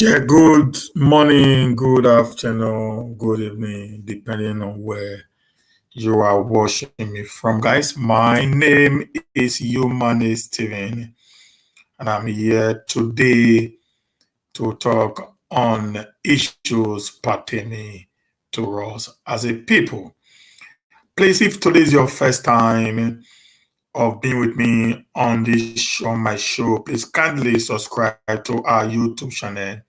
Yeah, good morning, good afternoon, good evening, depending on where you are watching me from. Guys, my name is Human Steven, and I'm here today to talk on issues pertaining to us as a people. Please, if today is your first time of being with me on this show, my show, please kindly subscribe to our YouTube channel,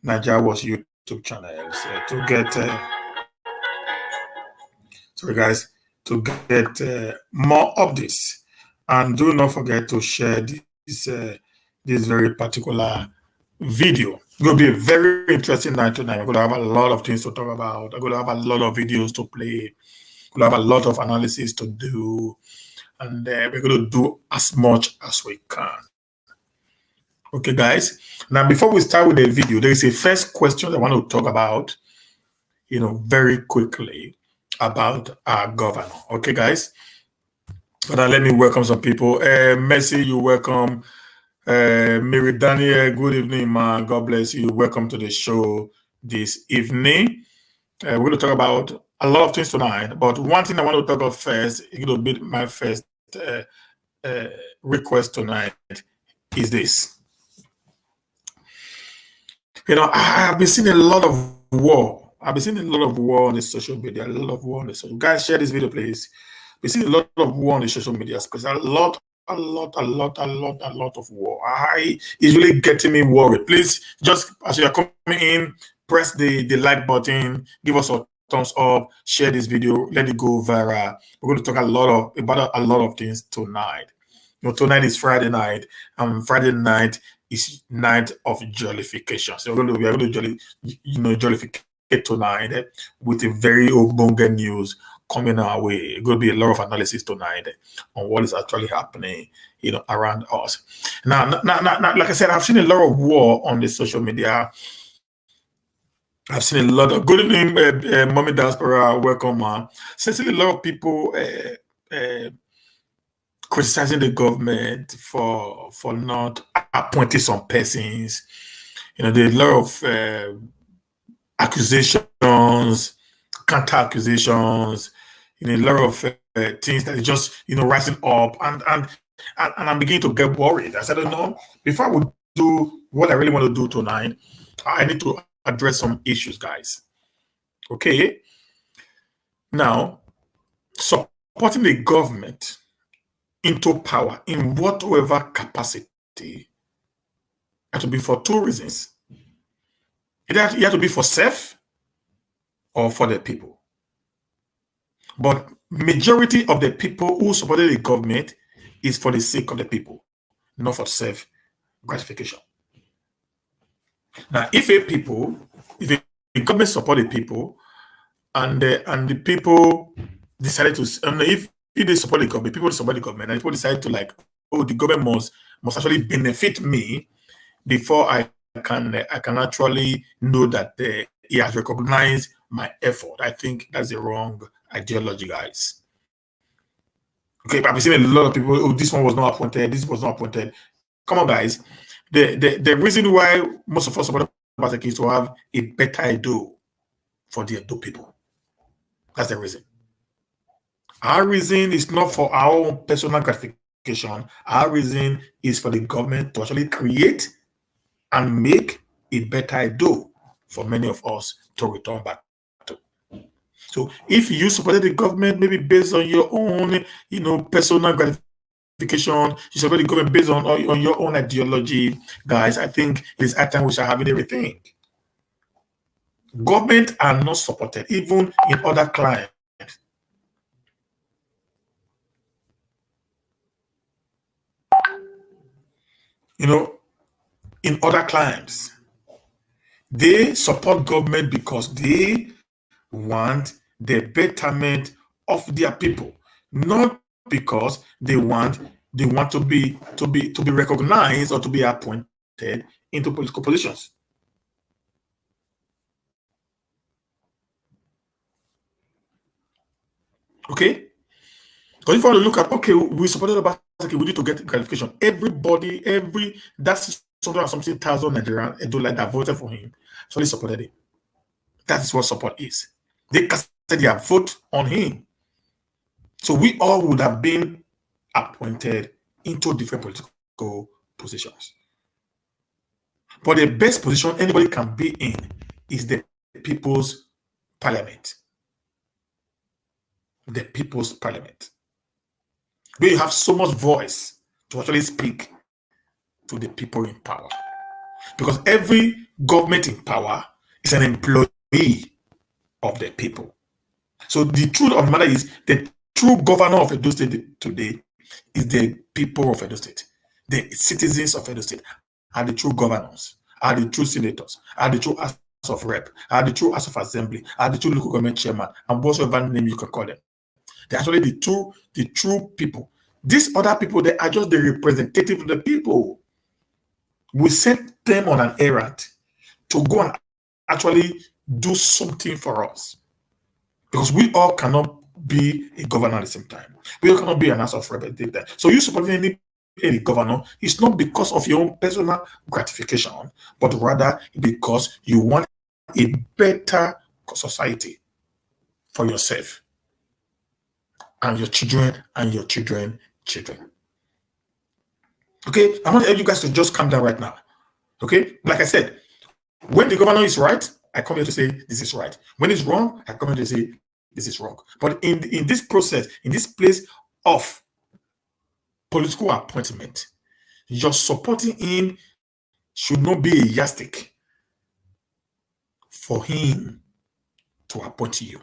Nigeria was YouTube channel, to get sorry guys, to get more updates, and do not forget to share this very particular video. It's going to be a very interesting night tonight. We're going to have a lot of things to talk about. I'm going to have a lot of videos to play. We'll have a lot of analysis to do, and we're going to do as much as we can. Okay, guys. Now, before we start with the video, there is a first question I want to talk about, very quickly about our governor. Okay, guys. But let me welcome some people. Mercy, you welcome. Mary Daniel, good evening, man. God bless you. Welcome to the show this evening. We're going to talk about a lot of things tonight, but one thing I want to talk about first, it will be my first request tonight, is this. I have been seeing a lot of war. I've been seeing a lot of war on the social media, a lot of war on the social. Guys, share this video, please. We've seen a lot of war on the social media space. A lot of war. It's really getting me worried. Please, just as you are coming in, press the like button, give us a thumbs up, share this video, let it go viral. We're going to talk about a lot of things tonight. Tonight is Friday night, and Friday night is night of jollification. So we are going to jollificate tonight with a very obonge news coming our way. It's going to be a lot of analysis tonight on what is actually happening, around us. Now, like I said, I've seen a lot of war on the social media. I've seen a lot of good evening, Mommy Diaspora, welcome. Since a lot of people criticizing the government for not appointing some persons. There are a lot of accusations, counter accusations, a lot of things that are just rising up, and I'm beginning to get worried. I said, no, before I would do what I really want to do tonight, I need to address some issues, guys. Okay. Now, supporting the government into power in whatever capacity had to be for two reasons. It had to be for self or for the people. But majority of the people who supported the government is for the sake of the people, not for self gratification. Now, if the government supported people and the people decided to, if they support the government, people support the government, and people decide to the government must actually benefit me before I can actually know that he has recognized my effort. I think that's the wrong ideology, guys. Okay, but I've seen a lot of people, this one was not appointed, this was not appointed. Come on, guys. The reason why most of us support Obaseki is to have a better Edo for the Edo people. That's the reason. Our reason is not for our own personal gratification. Our reason is for the government to actually create and make a better Edo for many of us to return back to. So if you supported the government, maybe based on your own, personal gratification, you support the government based on your own ideology, guys, I think it's high time we shall have everything. Government are not supported, even in other climes. In other climes, they support government because they want the betterment of their people, not because they want to be recognized or to be appointed into political positions. Okay? Because if you want to look at, okay, we supported Obaseki, we need to get qualification. Everybody, that 600 and something thousand Nigerian Edola that voted for him actually supported him. That is what support is. They casted their vote on him. So we all would have been appointed into different political positions. But the best position anybody can be in is the people's parliament. The people's parliament. Where you have so much voice to actually speak to the people in power. Because every government in power is an employee of the people. So the truth of the matter is the true governor of Edo State today is the people of Edo State. The citizens of Edo State are the true governors, are the true senators, are the true House of Rep, are the true House of Assembly, are the true local government chairman, and whatsoever name you can call them. They're actually the true people. These other people, they are just the representative of the people. We sent them on an errand to go and actually do something for us. Because we all cannot be a governor at the same time. We all cannot be an House of Representatives. So you supporting any governor is not because of your own personal gratification, but rather because you want a better society for yourself and your children and your children's children. Okay, I want you guys to just calm down right now. Okay, like I said, when the governor is right, I come here to say this is right. When it's wrong, I come here to say this is wrong. But in this process, in this place of political appointment, your supporting him should not be a yardstick for him to appoint you.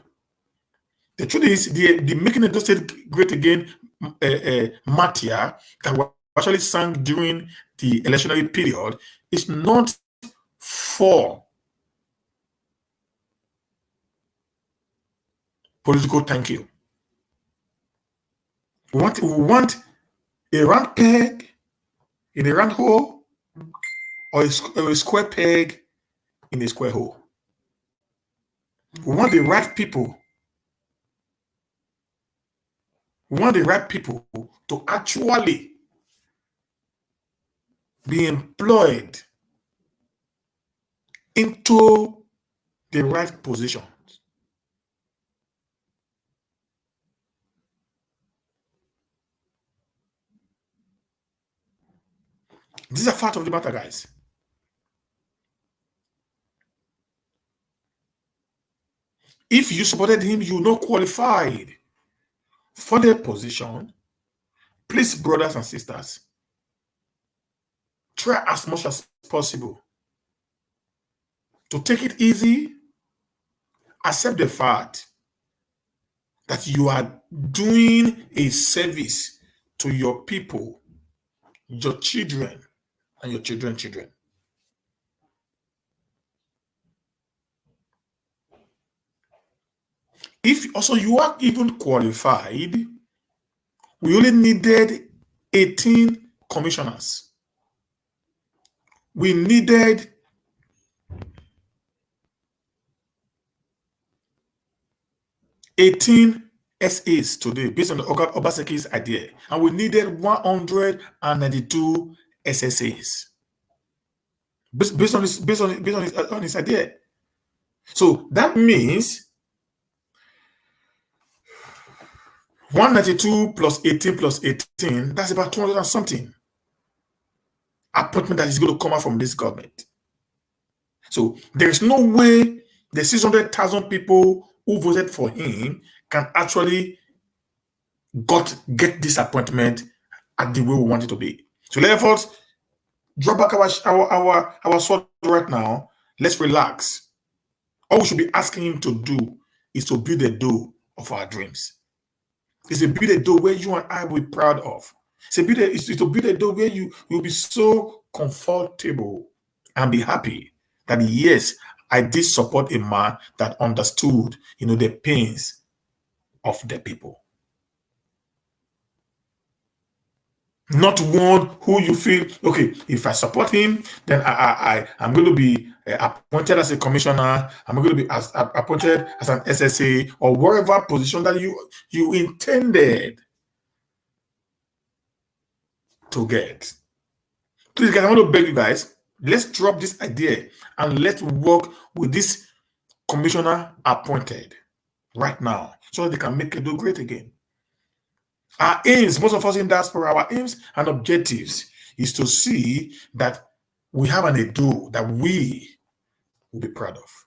The truth is, the Making Edo State Great Again martyr that was actually sang during the electionary period is not for political thank you. We want a round peg in a round hole or a square peg in a square hole. We want the right people. We want the right people to actually be employed into the right positions. This is a fact of the matter, guys. If you supported him, you're not qualified for the position. Please, brothers and sisters, try as much as possible to take it easy. Accept the fact that you are doing a service to your people, your children, and your children's children. If also you are even qualified, we only needed 18 commissioners. We needed 18 SAs today, based on the Obaseki's idea, and we needed 192 SSAs based on his idea. So that means 192 plus 18, that's about 200 and something appointment that is going to come out from this government. So there is no way the 600,000 people who voted for him can actually get this appointment at the way we want it to be. So therefore, drop back our sword right now. Let's relax. All we should be asking him to do is to build a door of our dreams. It's to build a door where you and I will be proud of. It's to build a door where you will be so comfortable and be happy that yes, I did support a man that understood, the pains of the people. Not one who you feel, okay, if I support him, then I'm going to be appointed as a commissioner, I'm going to be appointed as an SSA, or whatever position that you intended to get. Please, guys, I want to beg you guys, let's drop this idea and let's work with this commissioner appointed right now so that they can make Edo great again. Our aims, most of us in diaspora, our aims and objectives is to see that we have an Edo that we will be proud of.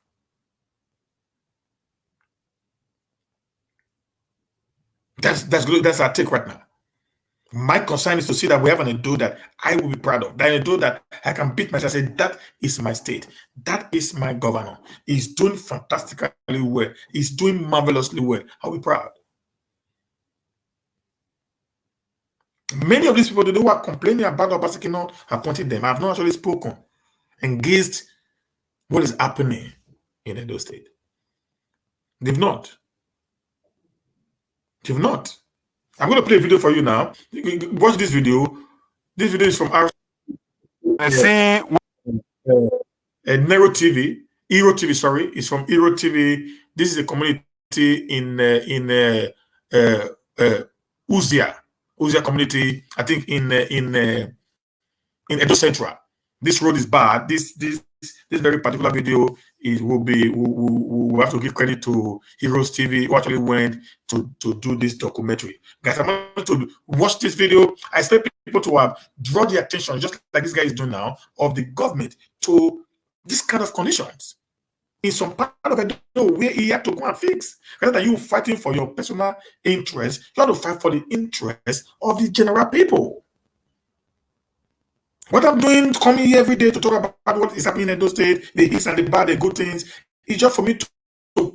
That's our take right now. My concern is to see that we have an Edo that I will be proud of, that Edo that I can beat myself and say, that is my state, that is my governor. He's doing fantastically well, he's doing marvelously well. I'll be proud. Many of these people who are complaining about Obasekino appointing them have not actually spoken, engaged what is happening in Edo State. They've not. They've not. I'm going to play a video for you now. Watch this video. This video is from our Nero TV. Hero TV, sorry. It's from Hero TV. This is a community in Uzea. Uzea community, I think in Edo Central. This road is bad. This very particular video we'll have to give credit to Heroes TV who actually went to do this documentary. Guys, I want to watch this video. I expect people to have draw the attention, just like this guy is doing now, of the government to this kind of conditions. In some part of Edo where he had to go and fix. Rather than you fighting for your personal interest, you have to fight for the interest of the general people. What I'm doing, coming here every day to talk about what is happening in Edo State, the hits and the bad, the good things, is just for me to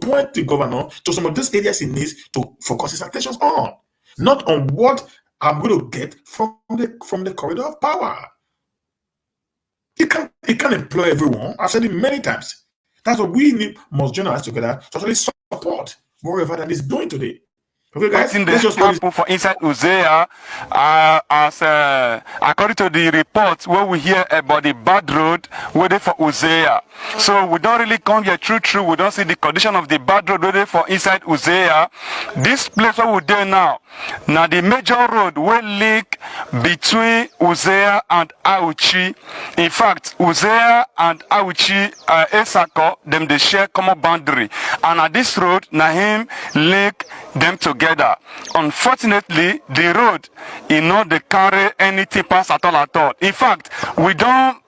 point the governor to some of those areas he needs to focus his attention on, not on what I'm going to get from the corridor of power. He can't employ everyone. I've said it many times. That's what we need, must join us together to actually support whatever that is doing today. Okay, guys, let's just happen for inside Uzea, according to the reports where we hear about the bad road waiting for Uzea. So we don't really come here true. We don't see the condition of the bad road waiting for inside Uzea. This place where we're there now the major road will link between Uzea and Auchi. In fact, Uzea and Auchi, Esako, them they share common boundary. And at this road, him link them together. Unfortunately, the road they carry any tippers at all. In fact, we don't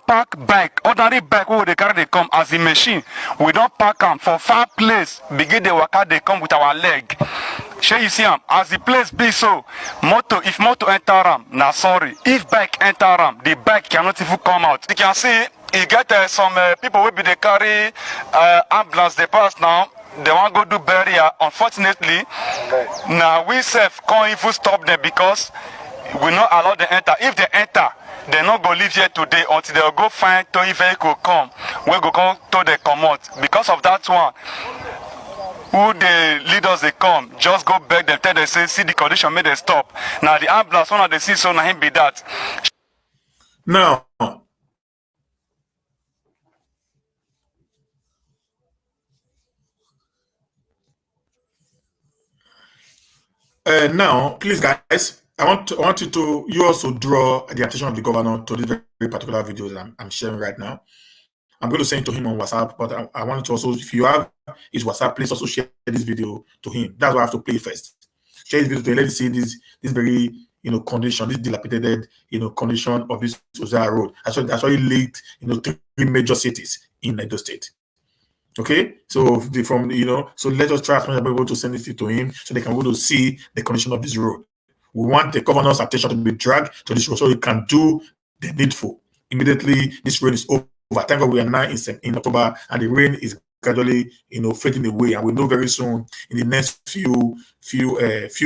park bike, ordinary bike where they carry they come as a machine. We don't park them for far place. Begin the worker they come with our leg. Sure you see them as the place be so. If motor enter them, sorry. If bike enter them, the bike cannot even come out. You can see you get some people will be they carry ambulance they pass now. They want to go do burial. Unfortunately, now we self can't even stop them because we not allow them enter. If they enter, they not go live here today until they go find tow vehicle come. We go come to they come out. Because of that one, who the leaders they come, just go beg them, tell them say see the condition, make them stop. Now the ambulance one of the see so now him be that. Now please, guys, I want you also draw the attention of the governor to this very particular video that I'm sharing right now. I'm going to send it to him on WhatsApp, but I want to also, if you have his WhatsApp, please also share this video to him. That's why I have to play first. Share this video to let him see this very condition, this dilapidated condition of this Uzea road. Actually linked 3 major cities in Edo State. Okay, so so let us try as much as possible to send it to him so they can go to see the condition of this road. We want the governor's attention to be dragged to this road so he can do the needful. Immediately, this rain is over. Thank God we are now in October and the rain is gradually fading away, and we know very soon in the next few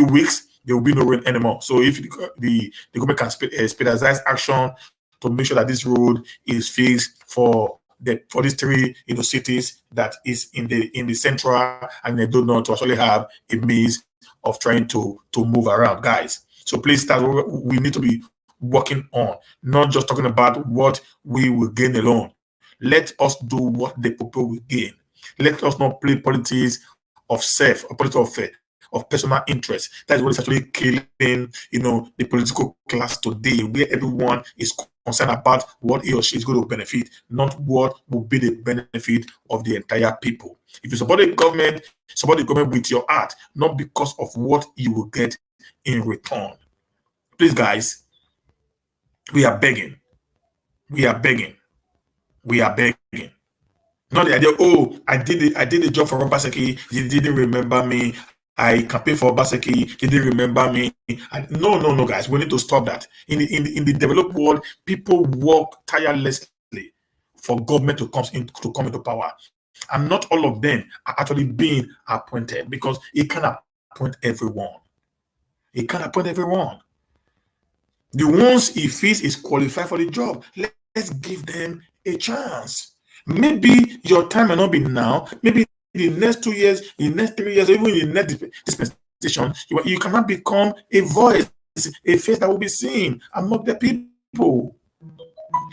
weeks there will be no rain anymore. So if the government can expedite action to make sure that this road is fixed for these 3 cities that is in the central and they do not to actually have a means of trying to move around, guys. So please, that's what we need to be working on, not just talking about what we will gain alone. Let us do what the people will gain. Let us not play politics of self or politics of personal interest. That is what is actually killing the political class today, where everyone is concerned about what he or she is going to benefit, not what will be the benefit of the entire people. If you support the government with your heart, not because of what you will get in return. Please, guys, we are begging. We are begging. We are begging. Not the idea, oh, I did the job for Obaseki, he didn't remember me. I campaigned for Obaseki, he didn't remember me. No, guys, we need to stop that. In the developed world, people work tirelessly for government to come into power. And not all of them are actually being appointed, because it can appoint everyone. It can appoint everyone. The ones he feels is qualified for the job, let's give them a chance. Maybe your time may not be now. Maybe in the next 2 years, in the next 3 years, even in the next dispensation, you cannot become a voice, a face that will be seen among the people.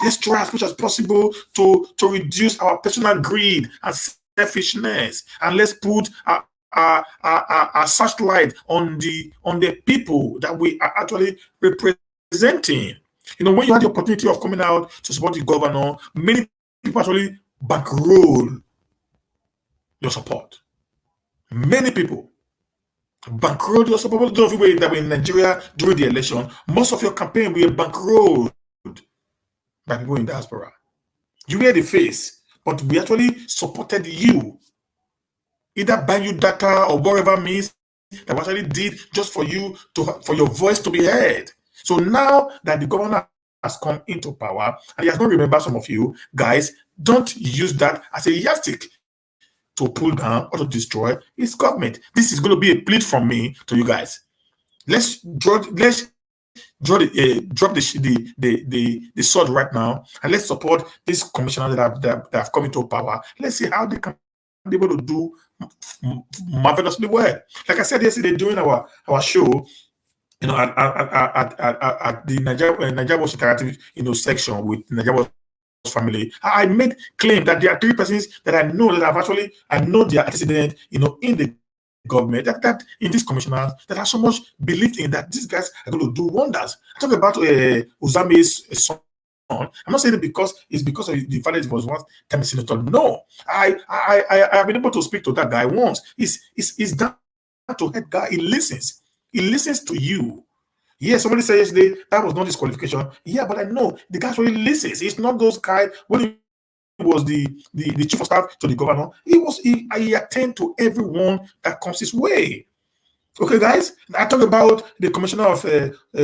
Let's try as much as possible to reduce our personal greed and selfishness, and let's put a searchlight on the people that we are actually representing. When you had the opportunity of coming out to support the governor, many people actually bankroll your support. Many people bankroll your support. Those of you that were in Nigeria during the election, most of your campaign were bankrolled by people in diaspora. You were the face, but we actually supported you, either buying you data or whatever means that we actually did just for you for your voice to be heard. So now that the governor has come into power and he has not remembered some of you, guys, don't use that as a yardstick to pull down or to destroy his government. This is going to be a plea from me to you guys. Let's drop the sword right now, and let's support these commissioners that have come into power. Let's see how they can be able to do marvelously well. Like I said yesterday during our show, at the Nigeria Watch Interactive, section with Nigeria Watch family, I made claim that there are 3 persons that I know they are antecedent, in the government, that in these commissioners that are so much believed in, that these guys are going to do wonders. I talk about Uzame's son. I'm not saying it because of the fact that he was once time senator. No, I have been able to speak to that guy once. He's down to head guy. He listens. He listens to you. Yeah, somebody said yesterday that was not his qualification. Yeah, but I know the guy really listens. It's not those guys. When he was the chief of staff to the governor, he attended to everyone that comes his way. Okay, guys, I talk about the commissioner of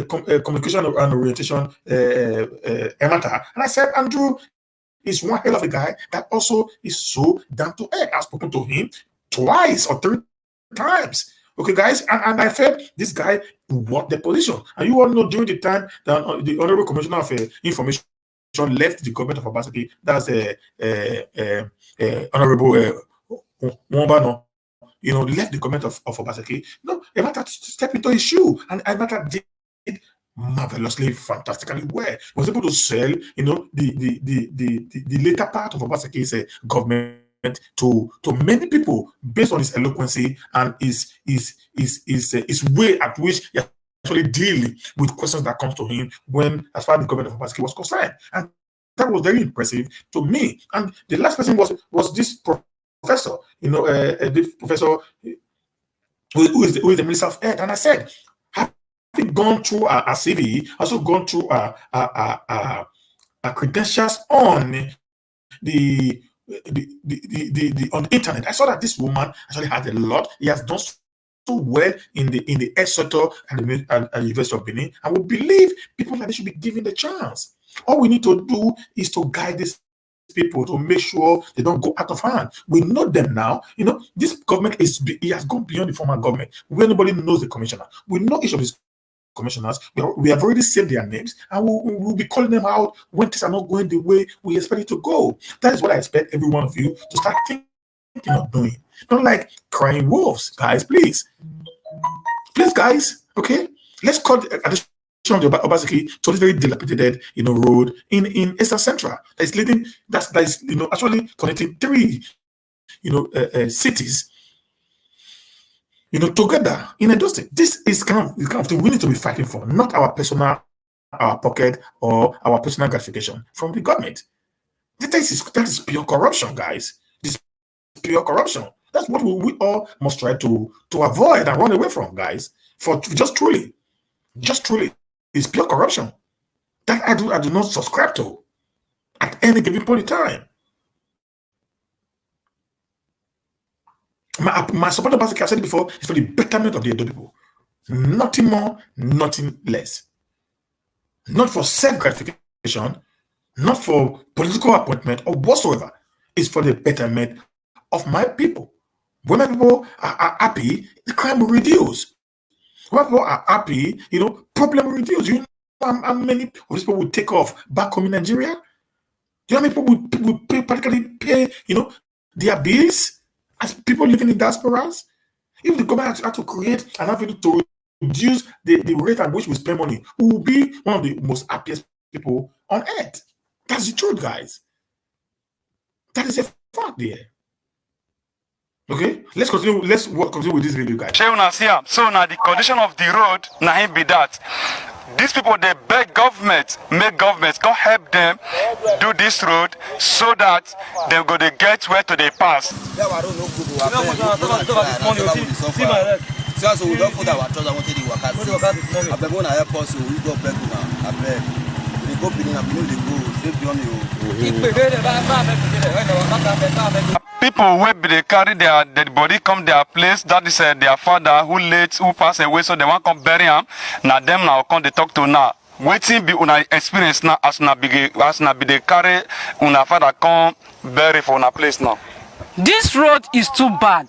communication and orientation, Emata, and I said Andrew is one hell of a guy that also is so down to earth. I've spoken to him twice or 3 times. Okay, guys, and I felt this guy worked the position. And you all know during the time that the Honorable Commissioner of Information left the government of Obaseki, that's Honorable Mwambano, left the government of Obaseki. No, Emata stepped into his shoe, and Emata did marvelously, fantastically well. He was able to sell, the later part of Obaseki's government to many people based on his eloquency and his way at which he actually deal with questions that comes to him when, as far as the government of Obaseki was concerned. And that was very impressive to me. And the last person was this professor, the professor who is the Minister of Health. And I said, having gone through a CV, also gone through a credentials on the on the internet, I saw that this woman actually had a lot. He has done so well in the health sector and the University of Benin. I would believe people like this should be given the chance. All we need to do is to guide these people to make sure they don't go out of hand. We know them now. This government has gone beyond the former government, where nobody knows the commissioner. We know each of these commissioners. We have already saved their names, and we'll be calling them out when things are not going the way we expect it to go. That is what I expect every one of you to start thinking of doing. Don't like crying wolves, guys. Please, guys. Okay, let's call the addition of the Obaseki to this very dilapidated, road in Eastern Central that is leading. That is actually connecting 3, cities, together in Edo State. This is kind of the thing we need to be fighting for, not our personal our pocket or our personal gratification from the government. That is pure corruption, guys. This is pure corruption. That's what we all must try to avoid and run away from, guys. For just truly, it's pure corruption that I do not subscribe to at any given point in time. My support, basically, I've said it before, is for the betterment of the Edo people. Nothing more, nothing less. Not for self-gratification, not for political appointment or whatsoever. It's for the betterment of my people. When my people are happy, the crime will reduce. When people are happy, problem will reduce. You know how many of these people will take off back home in Nigeria? Do you know how many people will practically pay, their bills as people living in diasporas? If the government had to create an avenue to reduce the rate at which we spend money, we will be one of the most happiest people on earth. That's the truth, guys. That is a fact there. Okay, let's continue. Let's continue with this video, guys. So now the condition of the road, now him be that. These people, they beg government, make government come help them do this road so that they're going to get where to they pass. People will be they carry their dead body come their place. That is their father who passed away, so they want to come bury him. Now them now come they talk to now. Waiting be una experience now as na be they carry una father come bury for una place now. This road is too bad.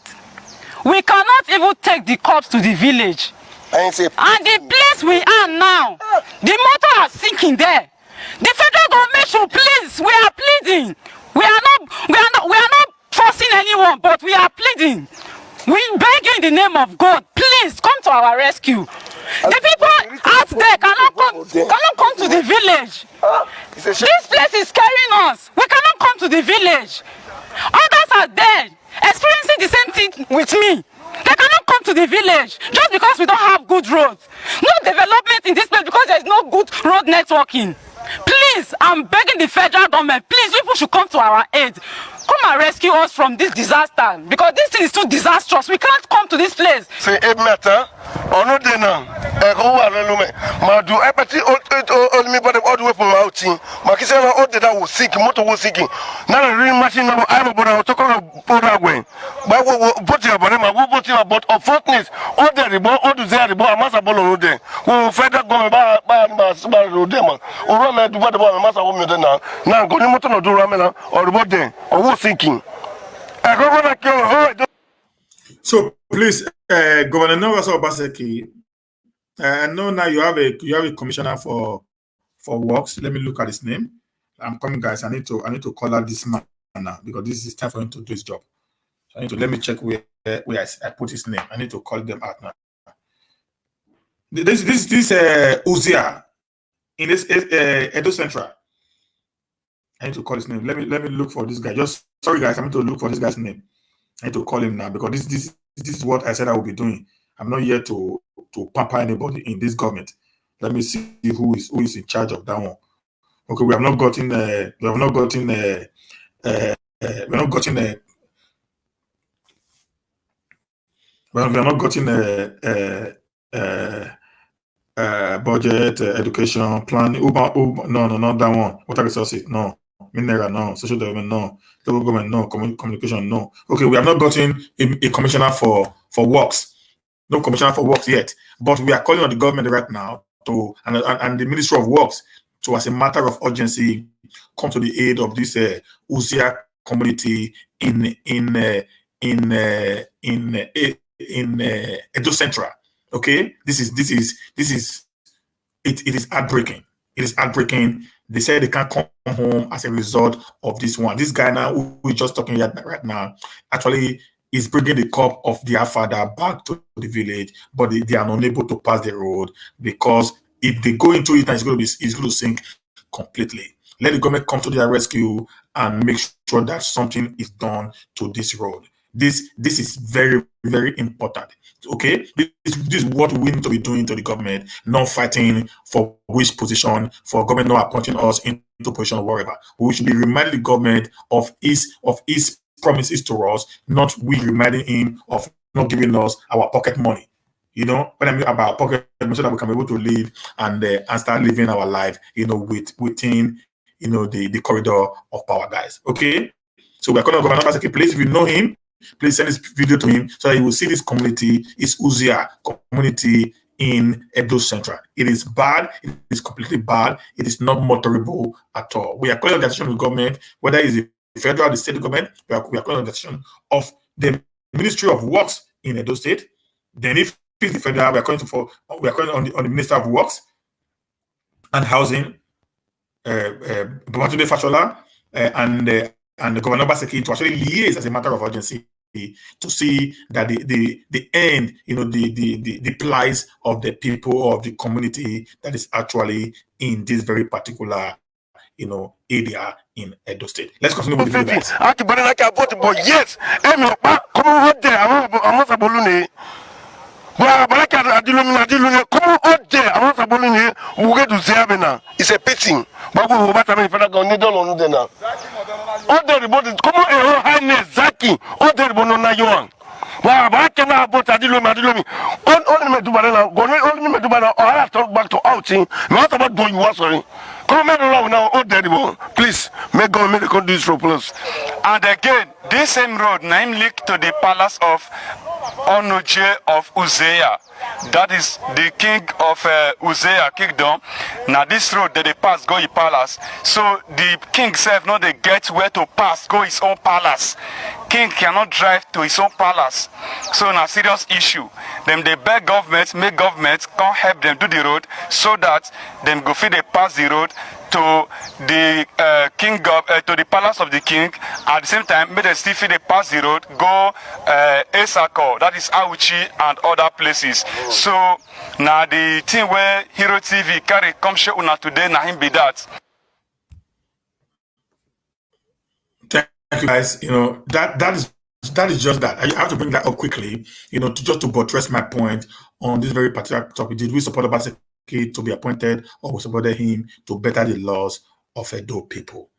We cannot even take the corpse to the village. And the place we are now, the motor are sinking there. The federal government should please. We are pleading. We are not forcing anyone, but we are pleading. We beg you in the name of God, please come to our rescue. The people out there cannot come to the village. This place is carrying us. We cannot come to the village. Others are there, experiencing the same thing with me. They cannot come to the village just because we don't have good roads. No development in this place because there is no good road networking. Please, I'm begging the federal government, please, people should come to our aid. Come and rescue us from this disaster because this thing is too disastrous. We can't come to this place. Say it matter. Or no dinner. Ma do I pati all me but all the way from my team. Ma kisi na all that was sick, motor was sinking. Now the real machine now I'm about to talk about going. But what you about ma what you about of fortness all the ribo all the there ribo amasa bolo there. Who federal government ba road there man. O run do what the amasa wo me there now. Now go ni motor no do ramela or ribo there. Or thinking. So please, Governor Novaso Obaseki, I know now you have a commissioner for works. Let me look at his name. I'm coming, guys. I need to call out this man now because this is time for him to do his job. So let me check where I put his name. I need to call them out now. This Uzea in this Edo Central. I need to call his name. Let me look for this guy. Just sorry, guys. I need to look for this guy's name. I need to call him now because this is what I said I will be doing. I'm not here to pamper anybody in this government. Let me see who is in charge of that one. Okay, we have not gotten budget, education, plan. Uber, no, not that one. Water resources, no. Mineral, no. Social development, no. Local government, no. Communication, no. Okay, we have not gotten a commissioner for works. No commissioner for works yet. But we are calling on the government right now and the Ministry of Works to, as a matter of urgency, come to the aid of this Uzea community in Edo Central. Okay, it is heartbreaking. It is heartbreaking. They say they can't come home as a result of this one. This guy now, who we're just talking right now, actually is bringing the cup of their father back to the village, but they are unable to pass the road because if they go into it, it's going to sink completely. Let the government come to their rescue and make sure that something is done to this road This is very, very important. Okay, this is what we need to be doing to the government, not fighting for which position, for government not appointing us into position or whatever. We should be reminding the government of his promises to us, not we reminding him of not giving us our pocket money. You know, when I mean about pocket money, so that we can be able to live and start living our life, you know, within, you know, the corridor of power, guys. Okay, so we're calling on Governor Obaseki. Please, if you know him, please send this video to him so that he will see this community. It's Uzea community in Edo Central. It is bad. It is completely bad. It is not motorable at all. We are calling on the decision of the government, whether it's the federal or the state government. We are calling on the decision of the Ministry of Works in Edo State. Then if it's the federal, we are calling on the Minister of Works and Housing, Babatunde Fashola, and the Governor Obaseki to actually liaise as a matter of urgency to see that the end, you know, the plight of the people of the community that is actually in this very particular, you know, area in Edo State. Let's continue with the video, guys. Yes, it's a pity. But we will battle for the order the body, come on, Her Highness Zaki, order the bono na yuan. Wow, but I cannot about Adilomi. Only me do banana, only me do banana, or I talk back to outing. Not about doing what, sorry. Come on, now, order the bono. Please, make government do this for us. And again, this same road name linked to the palace of Onoje of Uzea. That is the king of Uzea kingdom. Now this road that they pass go his palace. So the king self not they get where to pass, go his own palace. King cannot drive to his own palace. So now serious issue. Then they beg government, make government come help them do the road so that them go fit they pass the road to the to the palace of the king. At the same time, make them still fit they pass the road, go Esako, that is Auchi and other places. So now the thing where Hero TV carry come show una today, na him be that. Thank you, guys. You know, that is just that. I have to bring that up quickly, you know, to buttress my point on this very particular topic. Did we support Obaseki to be appointed, or we supported him to better the laws of Edo people?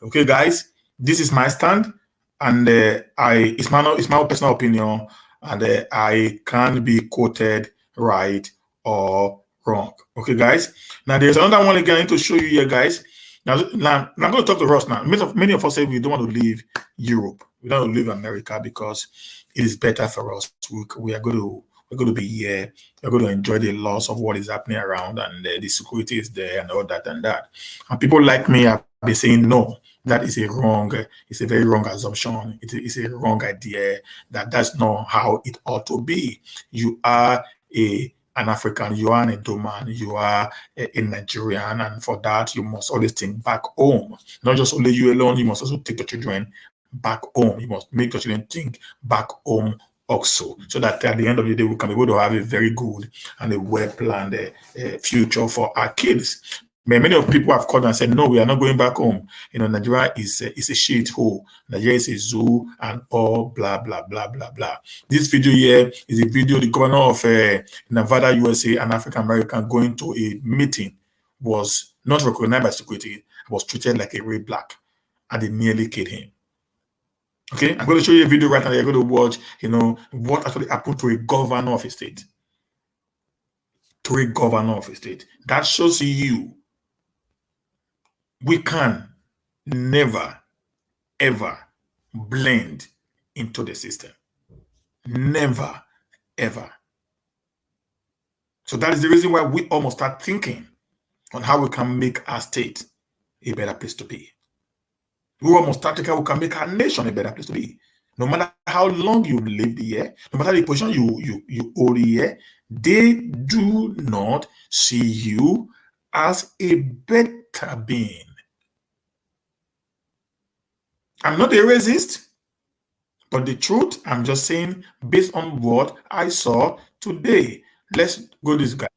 Okay, guys, this is my stand, and it's my personal opinion, and I can't be quoted right or wrong. Okay, guys. Now there's another one again to show you here, guys. Now I'm going to talk to Ross now. Many of us say we don't want to leave Europe. We don't want to leave America because it is better for us. We're going to be here. We're going to enjoy the loss of what is happening around, and the security is there and all that and that. And people like me have been saying no. That is it's a very wrong assumption. It's a wrong idea. That's not how it ought to be. You are an African, you are an Edo man, you are a Nigerian, and for that you must always think back home. Not just only you alone, you must also take your children back home. You must make your children think back home also, so that at the end of the day we can be able to have a very good and a well-planned future for our kids. Many of people have called and said, no, we are not going back home. You know, Nigeria is a shit hole. Nigeria is a zoo and all blah, blah, blah, blah, blah. This video here is a video the governor of Nevada, USA, an African American going to a meeting was not recognized by security, was treated like a real black, and they nearly killed him. Okay, I'm going to show you a video right now. You're going to watch, you know, what actually happened to a governor of a state. To a governor of a state. That shows you we can never, ever blend into the system. Never, ever. So that is the reason why we almost start thinking on how we can make our state a better place to be. We almost start thinking how we can make our nation a better place to be. No matter how long you lived here, no matter the position you hold here, they do not see you as a better being. I'm not a racist, but the truth, I'm just saying based on what I saw today. Let's go this guy.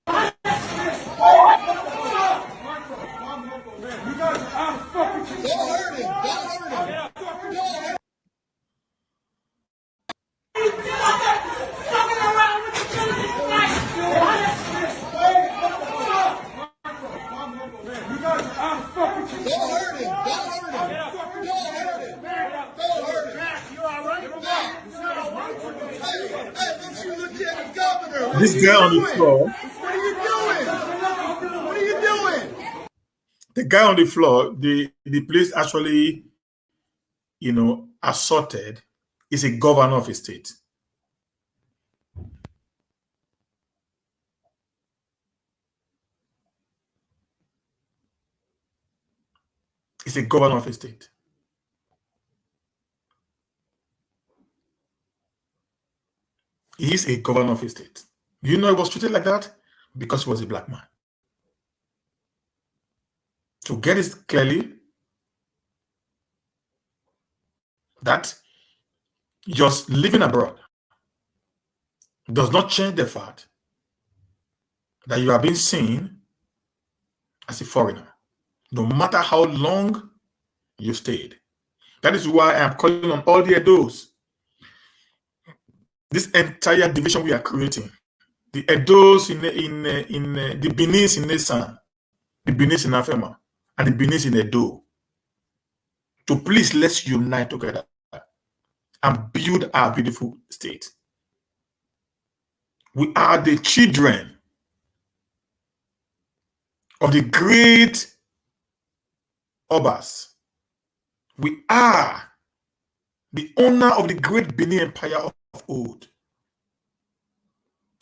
This guy on the floor. What are you doing? What are you doing? The guy on the floor, the police actually, assaulted, is a governor of a state. He's a governor of a state. He is a governor of a state. You know he was treated like that? Because he was a black man. To get it clearly, that just living abroad does not change the fact that you are being seen as a foreigner, no matter how long you stayed. That is why I am calling on all the Edos. This entire division we are creating, the Edos in the Benis in Nesan, the Benis in Afema, and the Benis in Edo, to please let's unite together and build our beautiful state. We are the children of the great Obas. We are the owner of the great Benin Empire of old.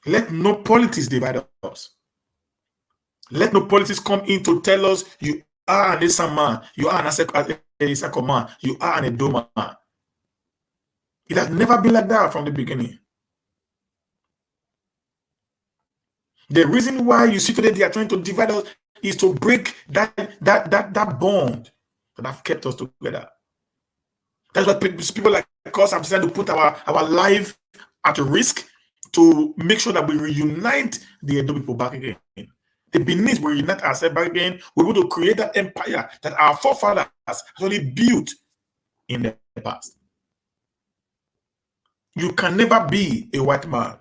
Let no politics divide us. Let no politics come in to tell us you are an Esan man, you are an Isako man, you are an Edo man. It has never been like that from the beginning. The reason why you see today they are trying to divide us is to break that bond that have kept us together. That's why people like us have decided to put our life at risk to make sure that we reunite the Edo people back again. The Benin will reunite ourselves back again. We're able to create that empire that our forefathers actually built in the past. You can never be a white man.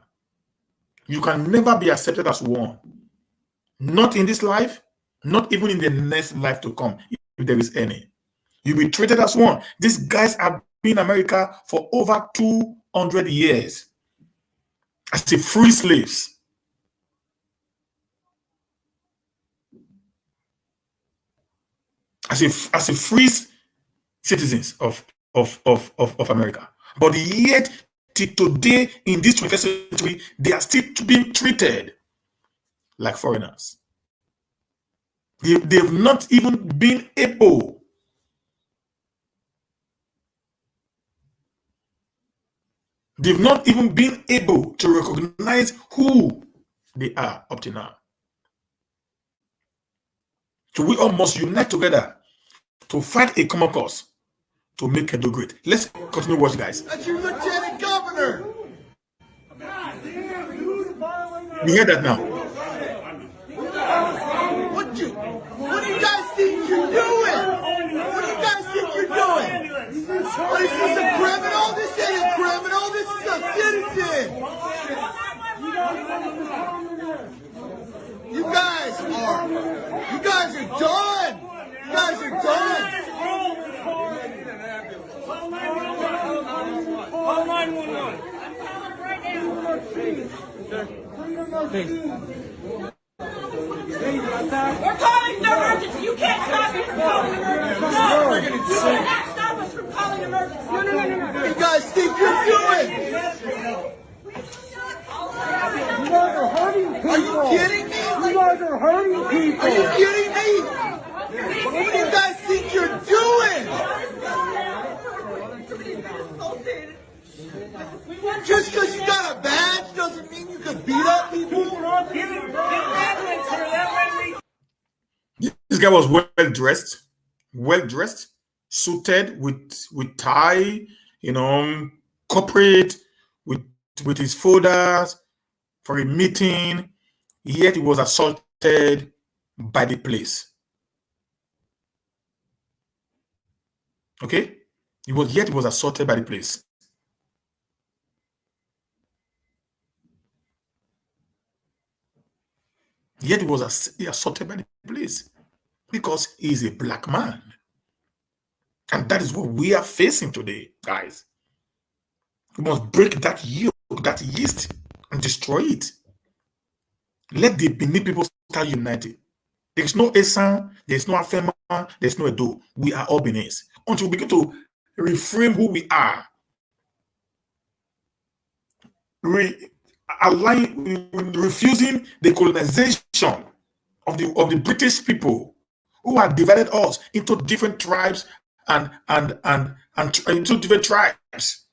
You can never be accepted as one. Not in this life, not even in the next life to come, if there is any. You'll be treated as one. These guys have been in America for over 200 years as the free slaves. As a free citizens of America. But yet, till today, in this 21st century, they are still being treated like foreigners. They've not even been able to recognize who they are up to now. So we all must unite together to fight a common cause to make Edo great. Let's continue watching, guys. That's your lieutenant governor. You hear that now? What do you guys think you're doing? What do you guys think you're doing? What is this, a criminal? This ain't a criminal. This is a citizen. You guys are done. You guys are done. Call 911. We're calling an emergency. You can't stop me from calling an emergency. No, you cannot stop us from calling an emergency. No. What do you guys think you're doing? You guys are hurting people. Are you kidding me? You guys are hurting people. Are you kidding me? What do you guys think you're doing? Just because you got a badge doesn't mean you can beat up people. This guy was well dressed, suited with tie, corporate, with his folders for a meeting. Yet he was assaulted by the police. Okay? He was assaulted by the police. Yet he was assaulted by the police because he's a black man. And that is what we are facing today, guys. We must break that yoke, that yeast, and destroy it. Let the Benin people start united. There's no Esan, there's no Afema, there's no Edo. We are all Beninese. Until we begin to reframe who we are, refusing the colonization of the British people who have divided us into different tribes and into different tribes.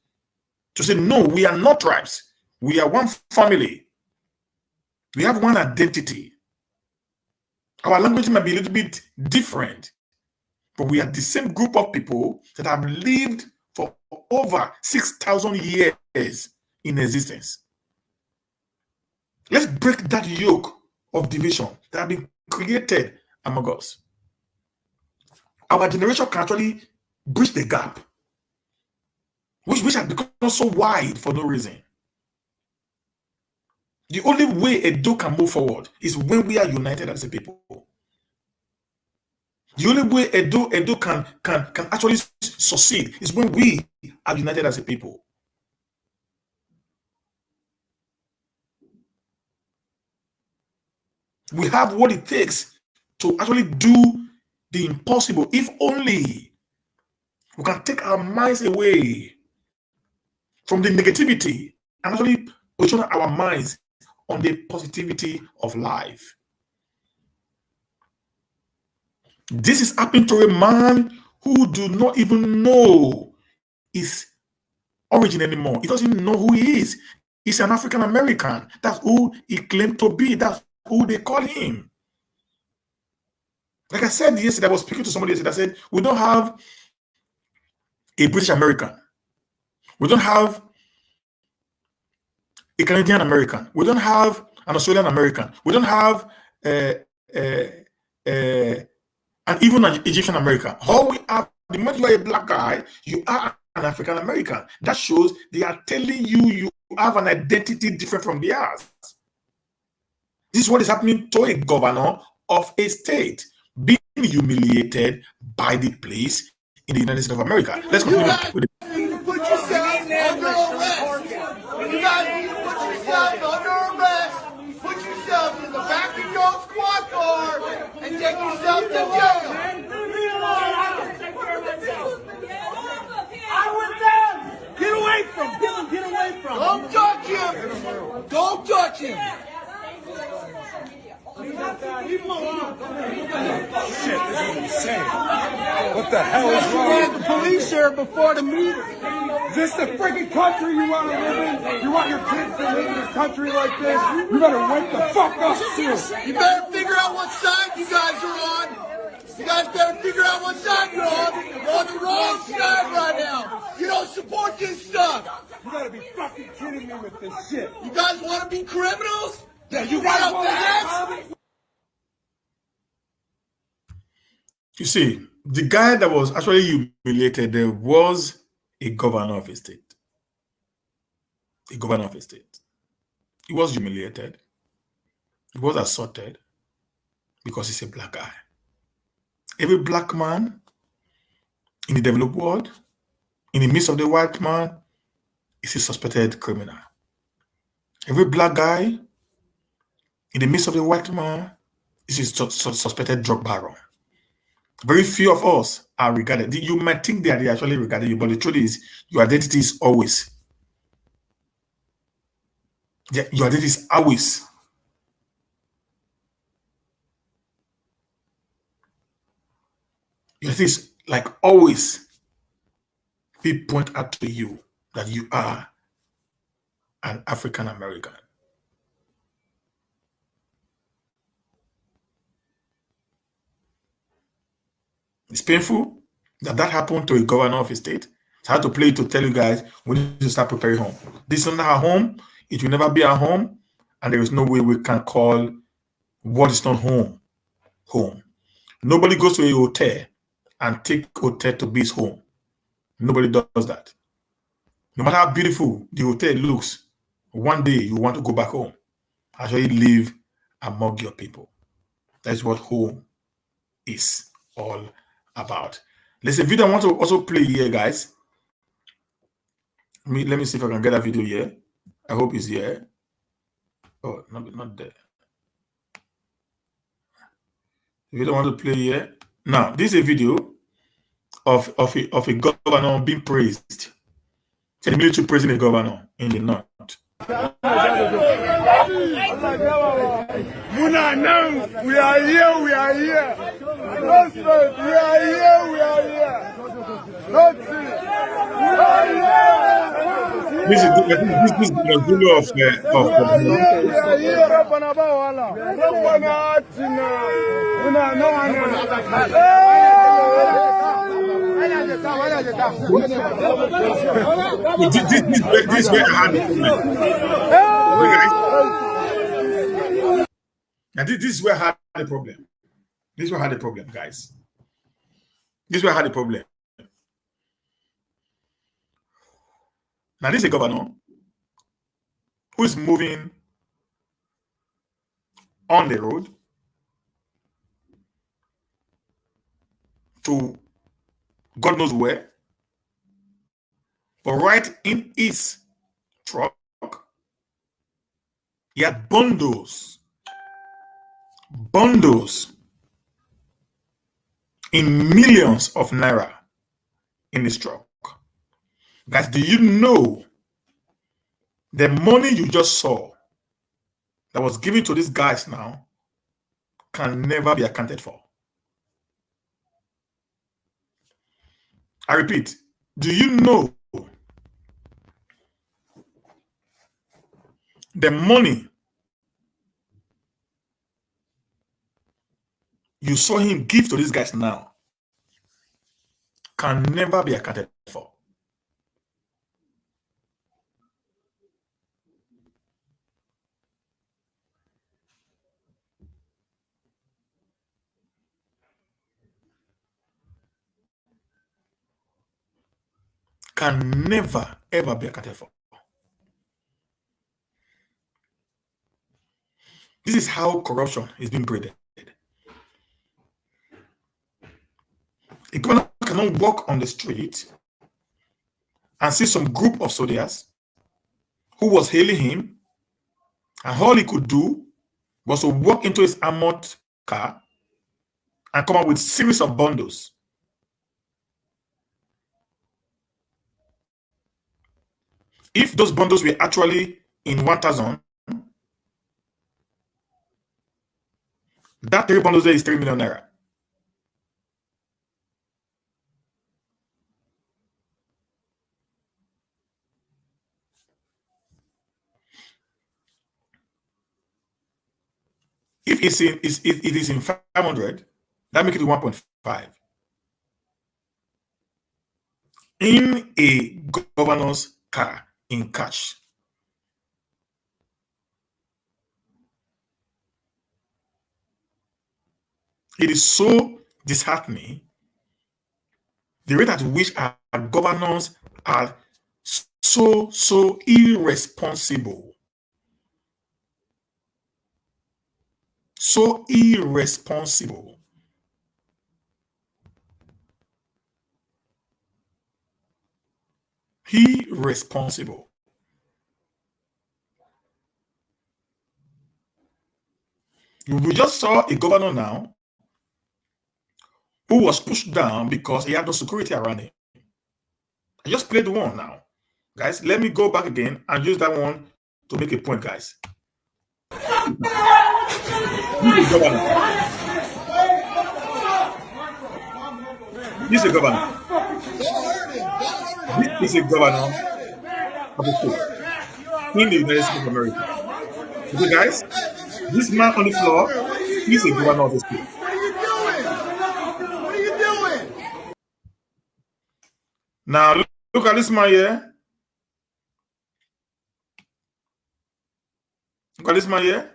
To say, no, we are not tribes. We are one family. We have one identity. Our language might be a little bit different, but we are the same group of people that have lived for over 6,000 years in existence. Let's break that yoke of division that have been created among us. Our generation can actually bridge the gap, which has become so wide for no reason. The only way Edo can move forward is when we are united as a people. The only way Edo can actually succeed is when we are united as a people. We have what it takes to actually do the impossible. If only we can take our minds away from the negativity and actually position our minds on the positivity of life. This is happening to a man who do not even know his origin anymore. He doesn't even know who he is. He's an African American. That's who he claimed to be. That's who they call him. Like I said yesterday, I was speaking to somebody yesterday. I said, we don't have a British American. We don't have a Canadian American. We don't have an Australian American. We don't have and even an Egyptian American. All we have, the moment you are a black guy, you are an African American. That shows they are telling you have an identity different from theirs. This is what is happening to a governor of a state being humiliated by the police in the United States of America. Let's continue with it. Put yourself under arrest. You guys need to put yourself under arrest. Put yourself in the back of your squad car and take yourself to jail. I'm with them! Get away from him! Get away from him! Don't touch him! Don't touch him! Shit, this is insane. What the hell is wrong? We had the police here before the meeting. Is this the freaking country you want to live in? You want your kids to live in this country like this? You better wake the fuck up soon. You better figure out what side you guys are on. You guys better figure out what side you're on. You're on the wrong side right now. You don't support this stuff. You gotta be fucking kidding me with this shit. You guys want to be criminals? Yeah, you guys want to. You see, the guy that was actually humiliated there was a governor of a state. A governor of a state. He was humiliated. He was assaulted because he's a black guy. Every black man in the developed world, in the midst of the white man, is a suspected criminal. Every black guy in the midst of the white man is a suspected drug baron. Very few of us are regarded. You might think that they actually regarded you, but the truth is, your identity is always. Yeah, your identity is always. Your identity is like always. We point out to you that you are an African American. It's painful that happened to a governor of a state. So I had to play to tell you guys we need to start preparing home. This is not our home. It will never be our home. And there is no way we can call what is not home, home. Nobody goes to a hotel and take hotel to be his home. Nobody does that. No matter how beautiful the hotel looks, one day you want to go back home. Actually live among your people. That's what home is all about. There's a video I want to also play here, guys. Let me see if I can get that video here. I hope it's here. Oh, not there. If you don't want to play here. Now, this is a video of a governor being praised. The military praising a governor in the north. We are here, we are here. No strength, we are here, we are here. Nothing. We are here. This is the video of We are here, Rabbana Bawala. Rabbana Atina. this is where I had the problem. And this is where I had the problem. This is where I had the problem, guys. This is where I had the problem. Now, this is a governor who is moving on the road to God knows where, but right in his truck, he had bundles in millions of naira in his truck. Guys, do you know the money you just saw that was given to these guys now can never be accounted for? I repeat, do you know the money you saw him give to these guys now can never be accounted for? Can never ever be accounted for. This is how corruption is being bred. A governor cannot walk on the street and see some group of soldiers who was hailing him, and all he could do was to walk into his armored car and come up with a series of bundles. If those bundles were actually in 1,000, that 3 bundles there is 3 million naira. If it is in 500, that makes it 1.5. In a governor's car in cash. It is so disheartening the rate at which our governors are so irresponsible. So irresponsible. Irresponsible. We just saw a governor now who was pushed down because he had no security around him. I just played one now. Guys, let me go back again and use that one to make a point, guys. This is a governor. This is a governor of a state in the United States of America. Okay, guys, this man on the floor is a governor of the state. What are you doing? Now, look at this man here. Look at this man here.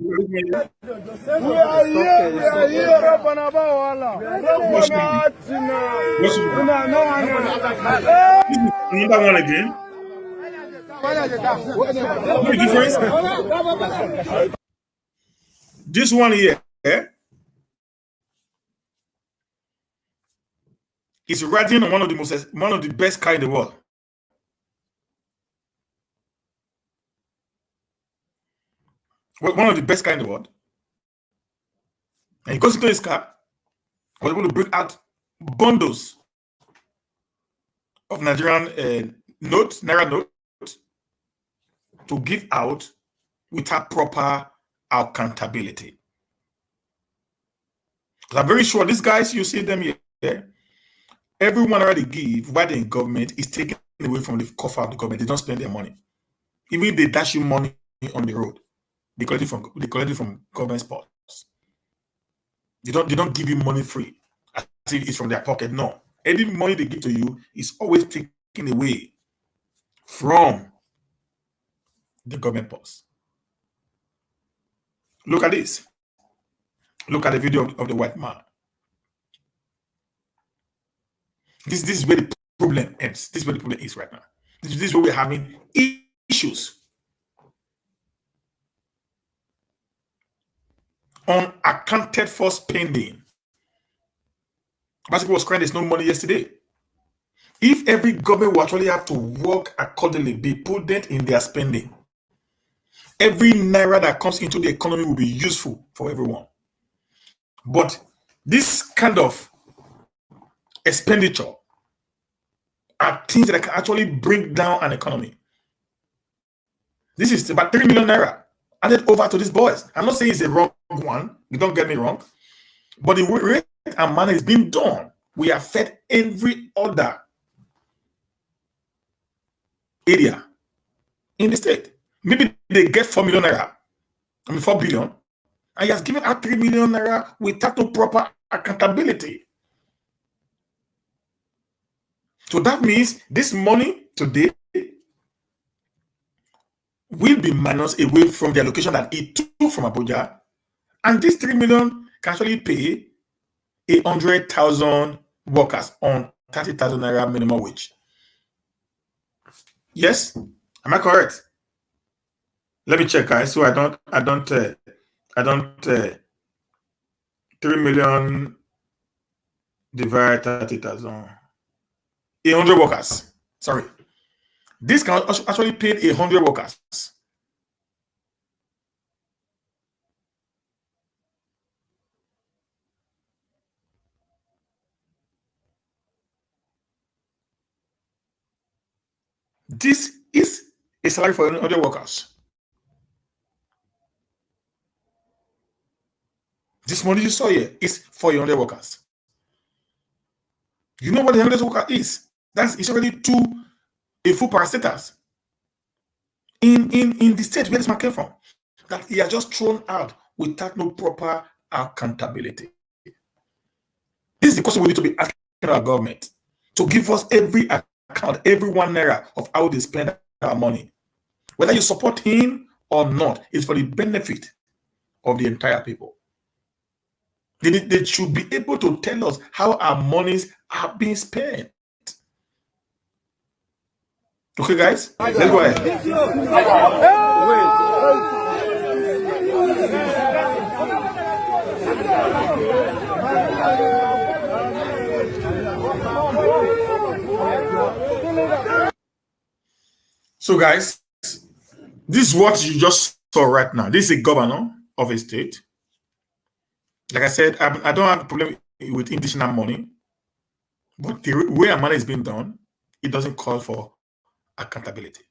We are here, Rabbana Bawala. Rabbana Atina. Another one again. Look the difference. This one here is riding on one of the best cars in the world. one of the best car in the world. And he goes into his car, was able to bring out bundles of Nigerian notes, Naira notes, to give out without proper accountability. I'm very sure these guys, you see them here, everyone already give, while they're in government, is taken away from the coffer of the government. They don't spend their money. Even if they dash you money on the road, they collect it from government spots. They don't give you money free as if it's from their pocket. No. Any money they give to you is always taken away from the government purse. Look at this. Look at the video of the white man. This is where the problem ends. This is where the problem is right now. This is where we're having issues. Unaccounted for spending. Basically, was crying there's no money yesterday. If every government will actually have to work accordingly, be prudent in their spending, every naira that comes into the economy will be useful for everyone. But this kind of expenditure are things that can actually bring down an economy. This is about 3 million naira added over to these boys. I'm not saying it's a wrong one. You don't get me wrong. But the rate and manner is being done. We have fed every other area in the state. Maybe they get 4 million naira. 4 billion. And he has given out 3 million naira without no proper accountability. So that means this money today will be minus away from the allocation that it took from Abuja. And this 3 million can actually pay 100,000 workers on 30,000 naira minimum wage. Yes? Am I correct? Let me check, guys. So I don't 3 million divide 30,000. 100 workers. Sorry. This can actually pay 100 workers. This is a salary for 100 workers. This money you saw here is for 100 workers. You know what the 100 worker is? It's already a full parastatals in the state where this man came from, that he has just thrown out without no proper accountability. This is the question we need to be asking our government to give us every account, every 1 naira of how they spend our money. Whether you support him or not, it's for the benefit of the entire people. They should be able to tell us how our monies are being spent. Okay, guys, let's go ahead. So, guys, this is what you just saw right now. This is a governor of a state. Like I said, I don't have a problem with additional money, but the way our money is being done, it doesn't call for accountability.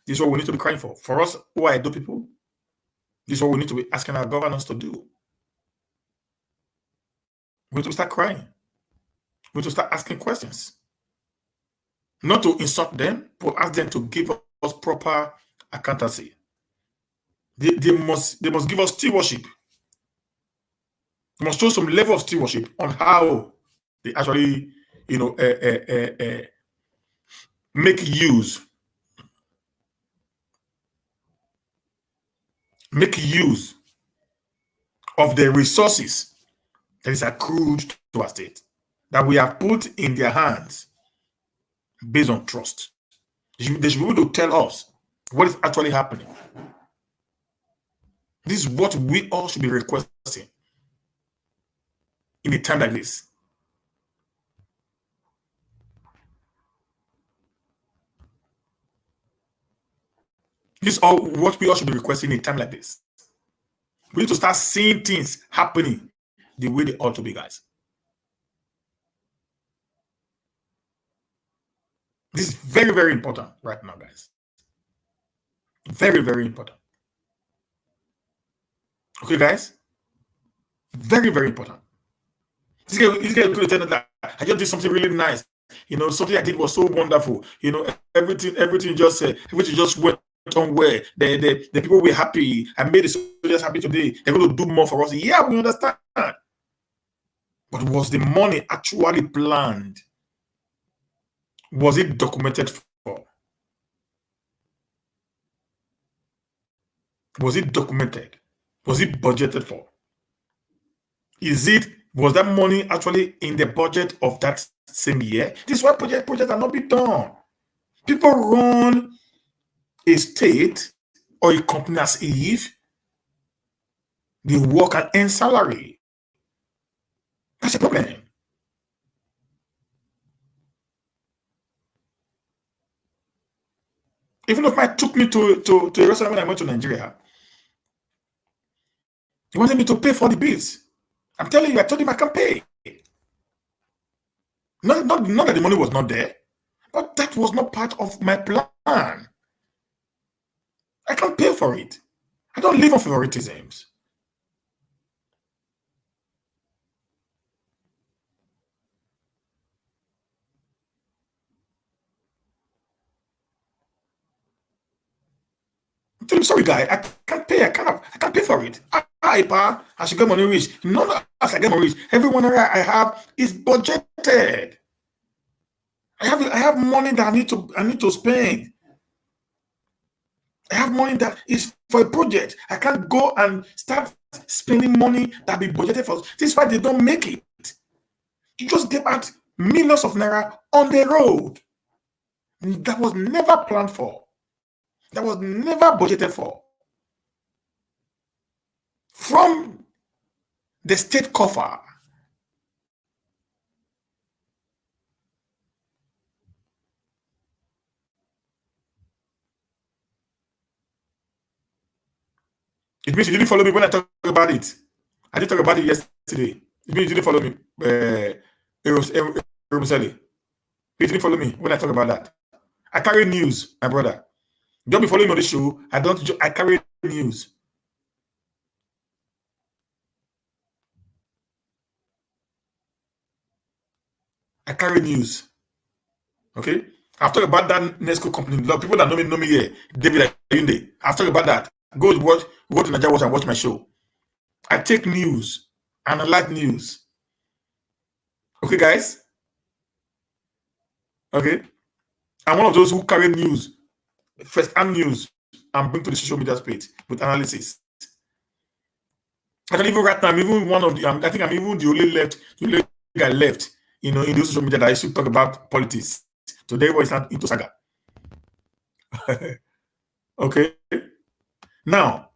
This is what we need to be crying for. For us who are Edo people, this is what we need to be asking our governors to do. We need to start crying. We need to start asking questions. Not to insult them, but ask them to give us proper accountancy. They must give us stewardship. They must show some level of stewardship on how they actually, make use of the resources that is accrued to our state, that we have put in their hands based on trust. They should be able to tell us what is actually happening. This is what we all should be requesting in a time like this. This is all what we all should be requesting in a time like this. We need to start seeing things happening the way they ought to be, guys. This is very, very important right now, guys. Very, very important. Okay, guys? Very, very important. This guy is going to tell us that I just did something really nice. You know, something I did was so wonderful. You know, everything just went on well. The people were happy. I made the soldiers happy today. They're going to do more for us. Yeah, we understand. But was the money actually planned? Was it documented for? Was it documented? Was it budgeted for? Was that money actually in the budget of that same year? This is why projects are not being done. People run a state or a company as if they work and earn salary. That's a problem. Even if I took me to a restaurant when I went to Nigeria, he wanted me to pay for the bills. I'm telling you, I told him I can't pay. Not that the money was not there, but that was not part of my plan. I can't pay for it. I don't live on favoritisms. I'm sorry, guy. I can't pay. I can't pay for it. I should get money rich. None as I get money rich. Everyone I have is budgeted. I have money that I need to spend. I have money that is for a project. I can't go and start spending money that be budgeted for. This is why they don't make it. You just give out millions of naira on the road. That was never planned for. That was never budgeted for. From the state coffer. It means you didn't follow me when I talked about it. I did talk about it yesterday. It means you didn't follow me. You didn't follow me when I talk about that. I carry news, my brother. Don't be following me on the show. I carry news. I carry news. Okay? I've talked about that Nesco company. A lot of people that know me here. David Ayunde. I've talked about that. Go to Nigeria Watch and watch my show. I take news. Analyze news. Okay, guys? Okay? I'm one of those who carry news, first-hand news, and bring to the social media space with analysis. I can even right now, I'm even one of the, I think I'm even the only guy left, in the social media that I should talk about politics. Today, was not into saga. Okay. Now,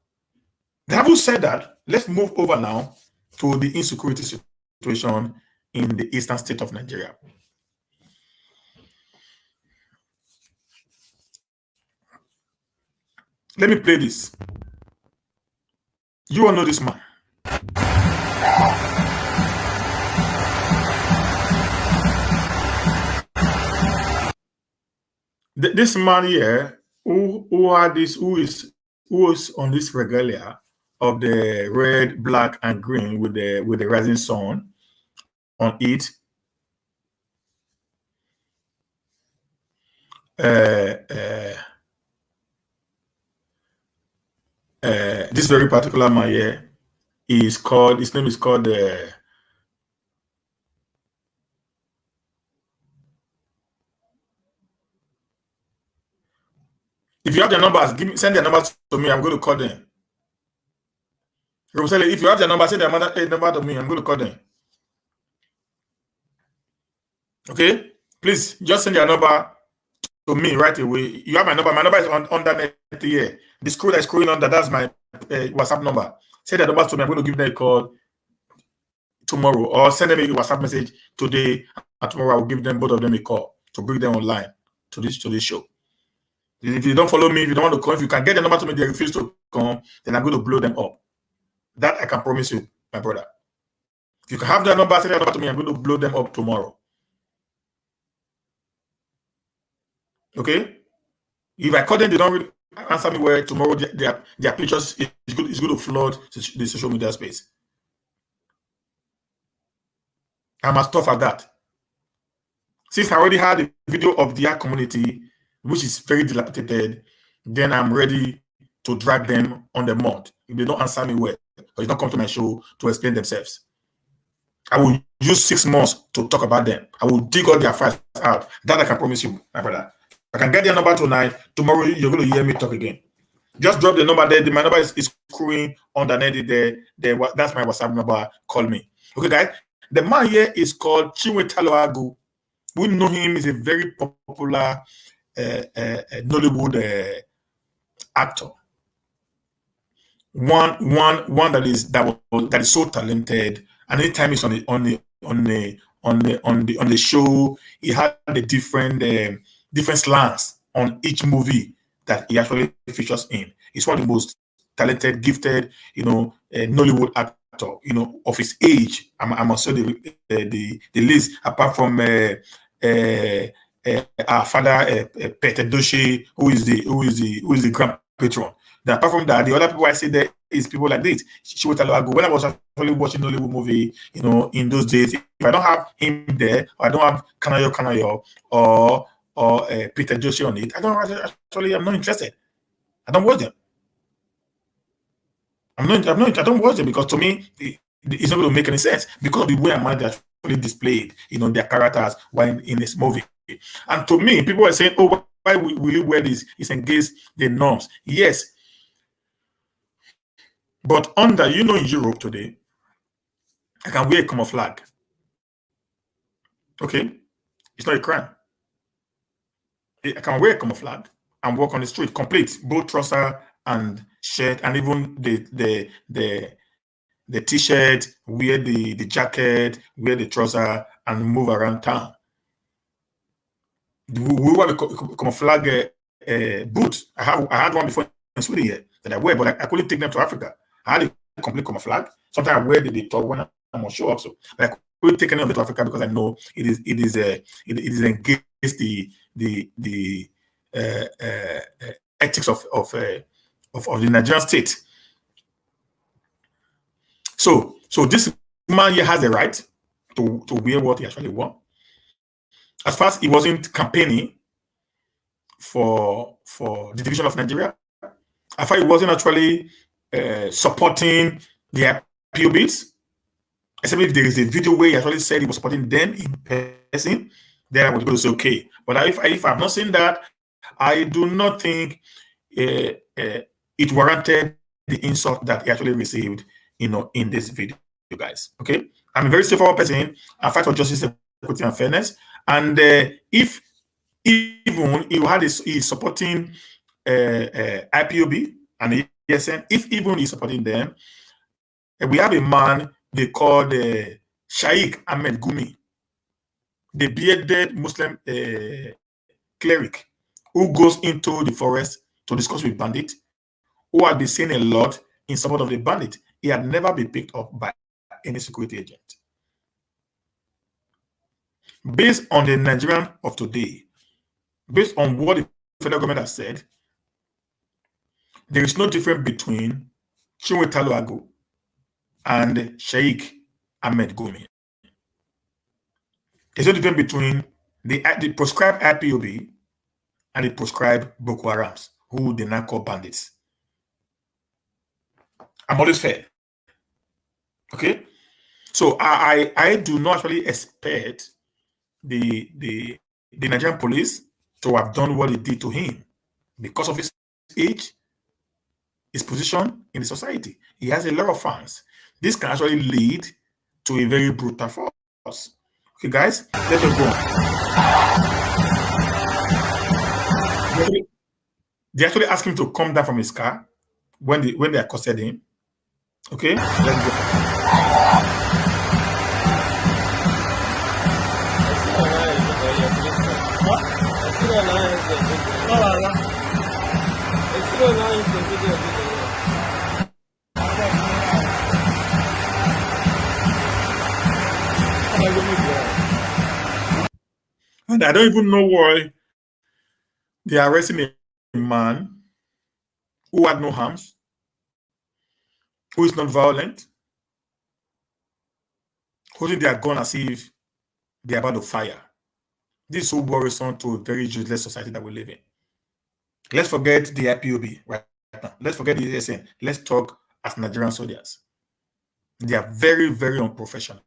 having said that, let's move over now to the insecurity situation in the eastern state of Nigeria. Let me play this. You all know this man. This man here, who is on this regalia of the red, black, and green with the rising sun on it. This very particular man here his name is called if you have their numbers, send their numbers to me. I'm going to call them. If you have their number, send their number to me. I'm going to call them. Okay? Please, just send your number to me right away. You have my number. My number is on that net here. The scroll that is scrolling on that's my WhatsApp number. Send their numbers to me. I'm going to give them a call tomorrow, or send them a WhatsApp message today, and tomorrow I will give them both of them a call to bring them online to this show. If you don't follow me, if you don't want to come, if you can get the number to me, they refuse to come, then I'm going to blow them up. That I can promise you, my brother. If you can have that number, send that number to me, I'm going to blow them up tomorrow. Okay? If I call them, they don't really answer me well tomorrow, their pictures is going to flood the social media space. I'm as tough as that. Since I already had a video of their community, which is very dilapidated, then I'm ready to drag them on the mud. If they don't answer me well, or they don't come to my show to explain themselves, I will use 6 months to talk about them. I will dig all their files out. That I can promise you, my brother. I can get their number tonight. Tomorrow, you're going to hear me talk again. Just drop the number there. My number is screwing underneath there. That's my WhatsApp number. Call me. Okay, guys. The man here is called Chinwetalu Agu. We know him. He's a very popular Nollywood actor. One that is so talented. And anytime he's on the show, he had a different slants on each movie that he actually features in. He's one of the most talented, gifted, Nollywood actor, of his age. I'm also the list, apart from our father Peter Doshi, who is the grand patron. Then apart from that, the other people I see there is people like this. Chinwetalu Agu. When I was actually watching Nollywood movie, in those days, if I don't have him there, or I don't have Kanayo or Peter Joshi on it, I'm not interested. I don't watch them. I don't watch them because to me, it's not going to make any sense because of the way they actually displayed, their characters while in this movie. And to me, people are saying, "Oh, why will you wear this? It's against the norms." Yes, but in Europe today, I can wear a camouflage. Okay, it's not a crime. I can wear a camouflage and walk on the street, complete, both trouser and shirt, and even the t-shirt, wear the jacket, wear the trouser, and move around town. We wear a camouflage boots. I had one before in Sweden here that I wear, but I couldn't take them to Africa. I had a complete camouflage. Sometimes I wear the top when I'm on show also, but I couldn't take any of it to Africa because I know it is against the ethics of the Nigerian state. So this man here has the right to wear what he actually wants. As far as he wasn't campaigning for the division of Nigeria, as far as he wasn't actually supporting the IPOBs, except if there is a video where he actually said he was supporting them in person, then I was going to say okay. But if I've not seen that, I do not think it warranted the insult that he actually received, in this video, you guys. Okay, I'm a very straightforward person. I fight for justice, equity, and fairness. And if even he's supporting IPOB and ESN, if even he's supporting them, we have a man they call Sheikh Ahmed Gumi, the bearded Muslim cleric who goes into the forest to discuss with bandits, who had been seen a lot in support of the bandit. He had never been picked up by any security agent. Based on the Nigerian of today, based on what the federal government has said, there is no difference between Chinwetalu Agu and Sheikh Ahmed Gumi. There's no difference between the proscribed IPOB and the proscribed Boko Harams, who they now call bandits. I'm always fair. Okay? So I do not actually expect the Nigerian police to have done what it did to him because of his age, his position in the society. He has a lot of fans. This can actually lead to a very brutal force. Okay, guys, let's just go on. They actually asked him to come down from his car when they accosted him. Okay, let's go. And I don't even know why they are arresting a man who had no harms, who is not violent, holding their gun as if they are about to fire. This is so worrisome to a very useless society that we live in. Let's forget the IPOB right now. Let's forget the ASN. Let's talk as Nigerian soldiers. They are very, very unprofessional.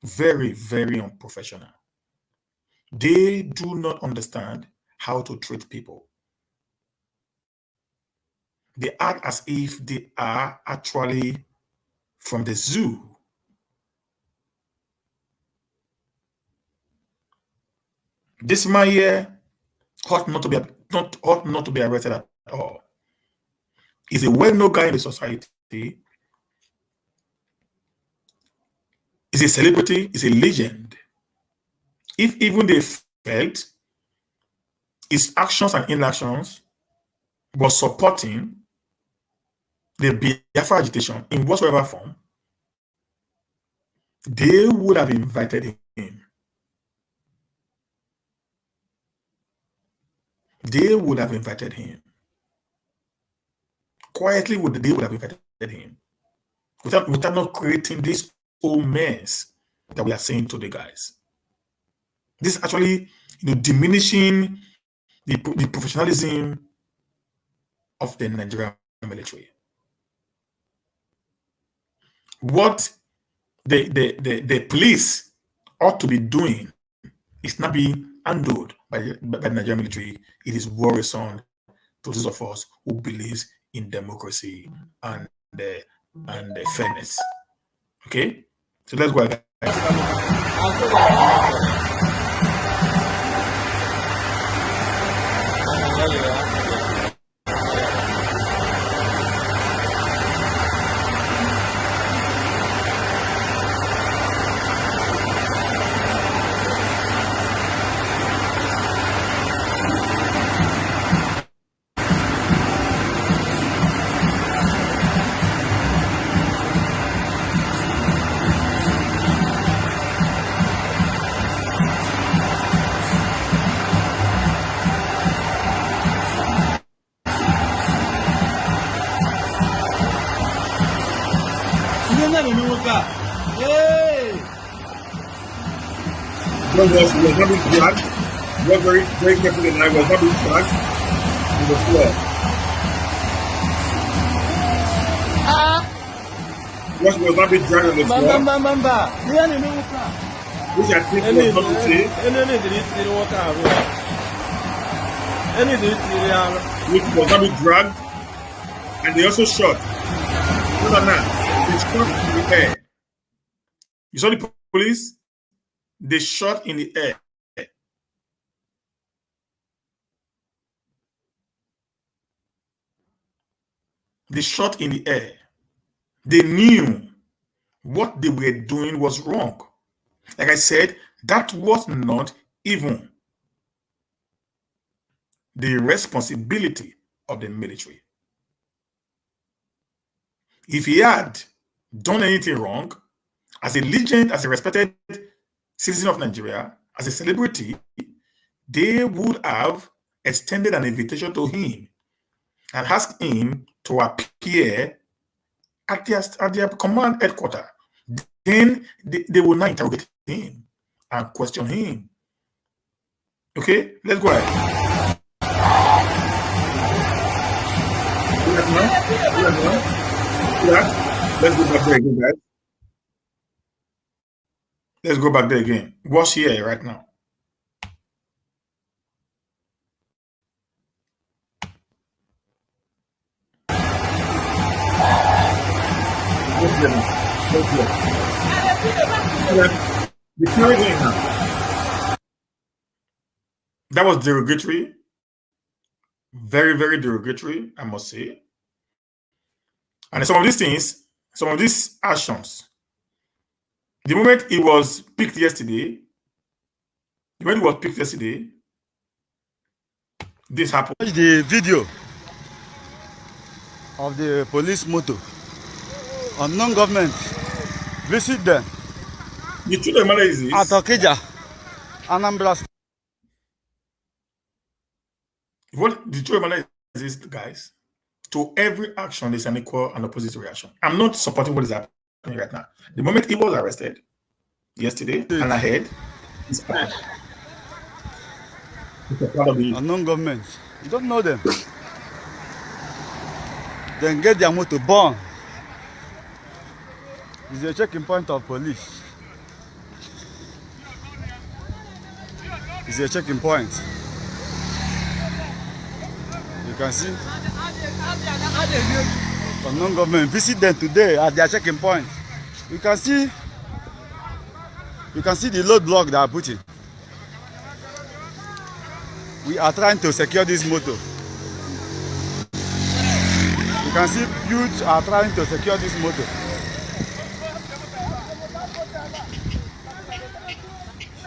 Very, very unprofessional. They do not understand how to treat people. They act as if they are actually from the zoo. This man here ought not to be arrested at all. He's a well-known guy in the society. He's a celebrity. He's a legend. If even they felt his actions and inactions was supporting the Biafra agitation in whatsoever form, they would have invited him. They would have invited him. Quietly, they would have invited him. Without not creating this whole mess that we are seeing today, guys. This is actually diminishing the professionalism of the Nigerian military. What the police ought to be doing is not being handled by the Nigerian military. It is worrisome to those of us who believes in democracy and fairness. Okay, so let's go ahead. Was not being dragged. Was very careful and I was not being dragged to the floor. Was not being dragged on the floor. Which I think was not to say. Which was not being dragged. And they also shot. No, they shot in the air. You saw the police? They shot in the air. They shot in the air. They knew what they were doing was wrong. Like I said, that was not even the responsibility of the military. If he had done anything wrong, as a legend, as a respected citizen of Nigeria, as a celebrity, they would have extended an invitation to him and asked him to appear at their command headquarters. Then they will not interrogate him and question him. Okay, let's go ahead. Let's go back there again, guys. Let's go back there again. Watch here right now. That was derogatory. Very, very derogatory, I must say. And some of these things, some of these actions, the moment it was picked yesterday, this happened. Watch the video of the police motor. Unknown government visit them The truth of the matter is at this. Okija, Anambra State. What the truth of the matter is this, guys. To every action, there's an equal and opposite reaction. I'm not supporting what is happening right now. The moment he was arrested yesterday and ahead, it's bad. It's a part of the Unknown government. You don't know them. Then get their motor burn. It's a checking point of police. It's a checking point. You can see. Unknown government visit them today at their checking point. You can see the load block they are putting. We are trying to secure this motor. You can see youths are trying to secure this motor.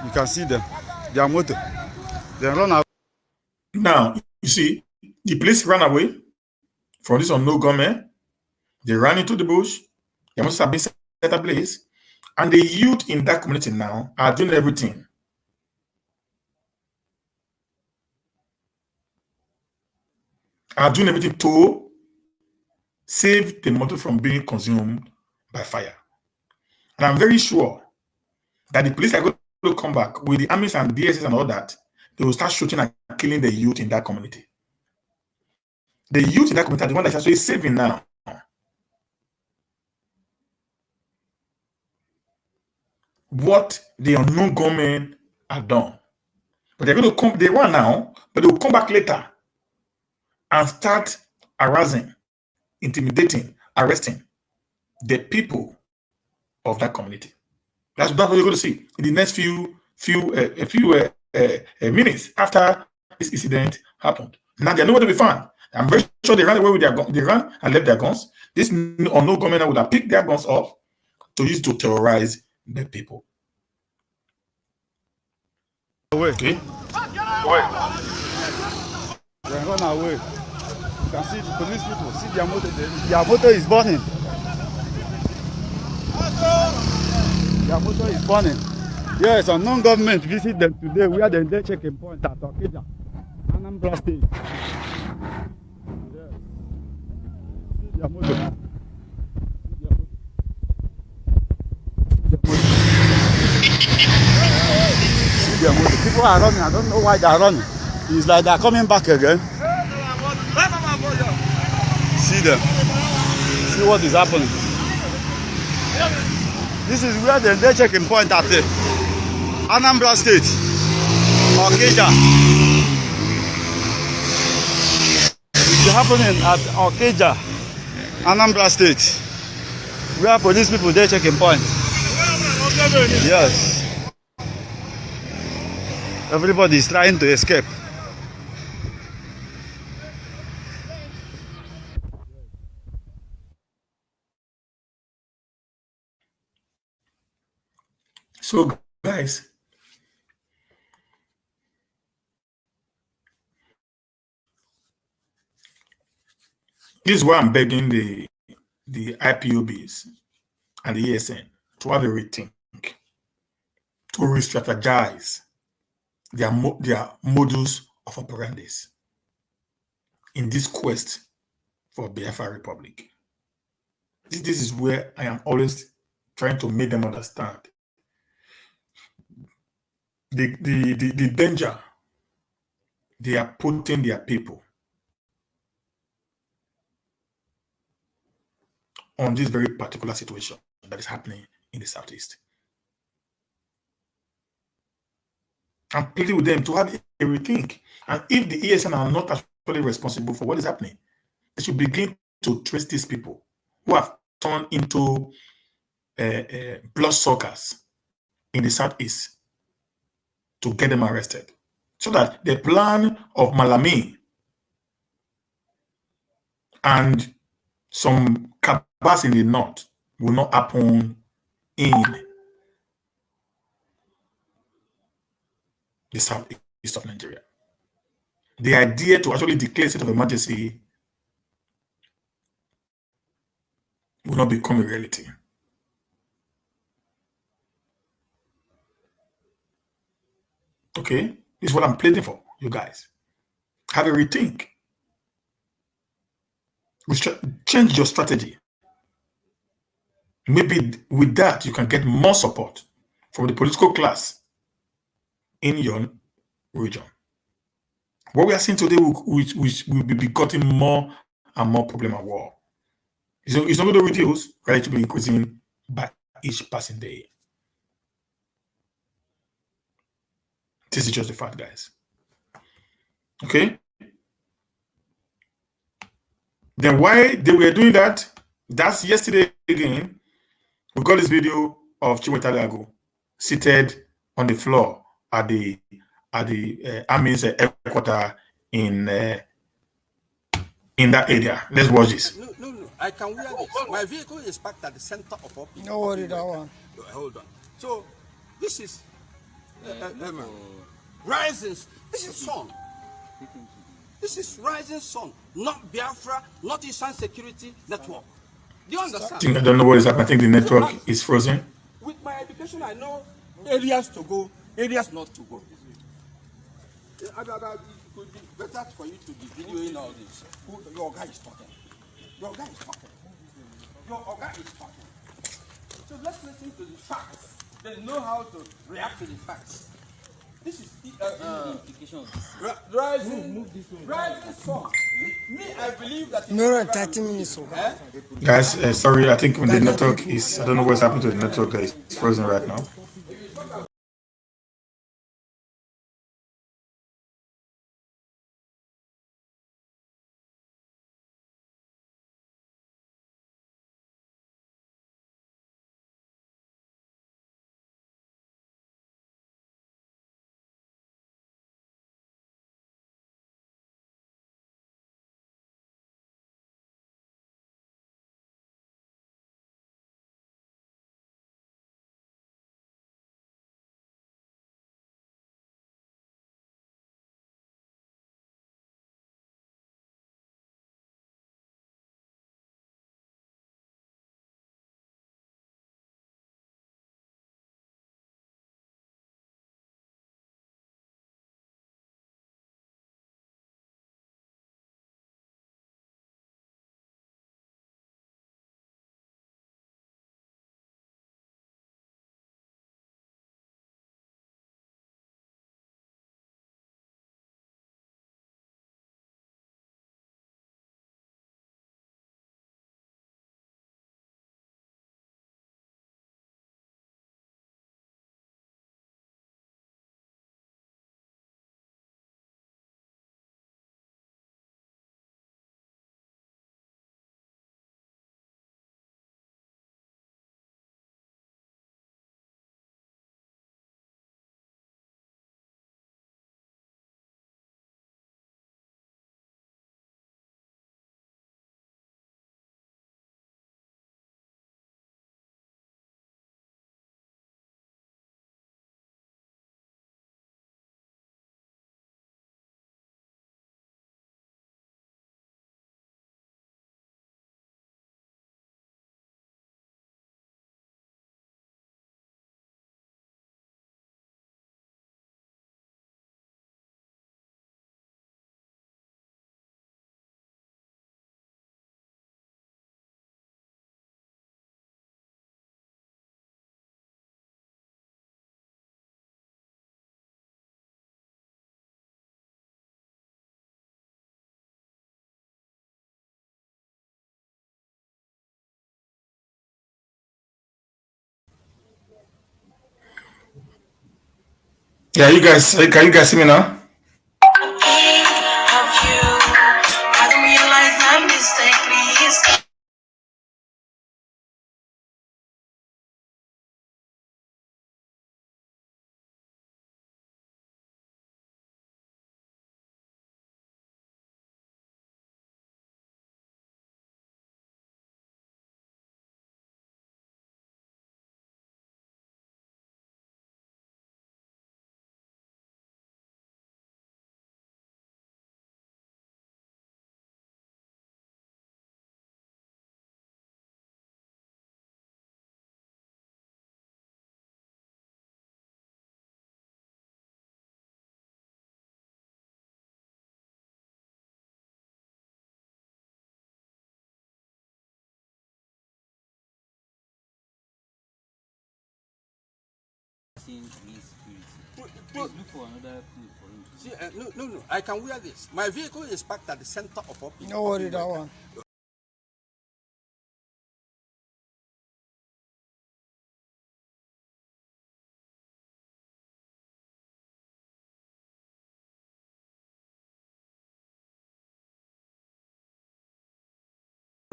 You can see them, their motor. They run away. Now, you see, the police ran away from this unknown government. They ran into the bush. They must have been set ablaze. And the youth in that community now are doing everything. Are doing everything to save the motor from being consumed by fire. And I'm very sure that the police are going to come back with the armies and DSS and all that. They will start shooting and killing the youth in that community. The youth in that community are the one that's actually saving now. What the unknown government have done. But they're going to come, they run now, but they will come back later and start harassing, intimidating, arresting the people of that community. That's what you're going to see in the next few minutes after this incident happened. Now they're nowhere to be found. I'm very sure they ran away with their guns. They ran and left their guns. This unknown government would have picked their guns up to use to terrorize the people. Away. Okay? They run away. You can see the police people. See their motor. Their motor is burning. Their motor is burning. Yes, unknown government visit them today. We are the checking point at Okija, Anambra State. Yes. See their motor. People are running. I don't know why they are running. It's like they are coming back again. See them. See what is happening. This is where the checking point at Anambra State, Okija. It's happening at Okija, Anambra State, where police people they checking point. Yes. Everybody is trying to escape. So, guys, this is why I'm begging the IPOBs and the ESN to have a rethink, to re-strategize their modus of operandis in this quest for Biafra Republic. This is where I am always trying to make them understand the danger they are putting their people on this very particular situation that is happening in the Southeast. I'm pleading with them to have a rethink. And if the ESN are not actually responsible for what is happening, they should begin to trace these people who have turned into bloodsuckers in the Southeast to get them arrested. So that the plan of Malami and some cabals in the north will not happen in the southeast of Nigeria. The idea to actually declare state of emergency will not become a reality. Okay? This is what I'm pleading for, you guys. Have a rethink. Change your strategy. Maybe with that, you can get more support from the political class in your region. What we are seeing today will be begotten more and more problem and war. It's not going to reduce, rather to be increasing by each passing day. This is just the fact, guys. Okay? Then why they were doing that? That's yesterday again. We got this video of Chinwetalu Agu seated on the floor at the army's headquarters in that area. Let's watch this. No. I can wear this. My vehicle is parked at the center of all people. No worry, that one. Hold on. So, this is rising. This is sun. This is rising sun, not Biafra, not Eastern Security Network. Do you understand? I don't know what is happening. I think the network is frozen. With my education, I know areas to go, areas not to go. It would be better for you to be videoing all this. Your guy is talking. Your guy is talking. Your guy is talking. So let's listen to the facts. They know how to react to the facts. This is rising sun. Me, I believe that. No, 30 minutes. Guys, sorry, I think the network is, I don't know what's happening to the network. It's frozen right now. Yeah, you guys, can you guys see me now? facing insecurity. Please look for another place for him. See, no. I can wear this. My vehicle is parked at the center of our people. No worry, that one.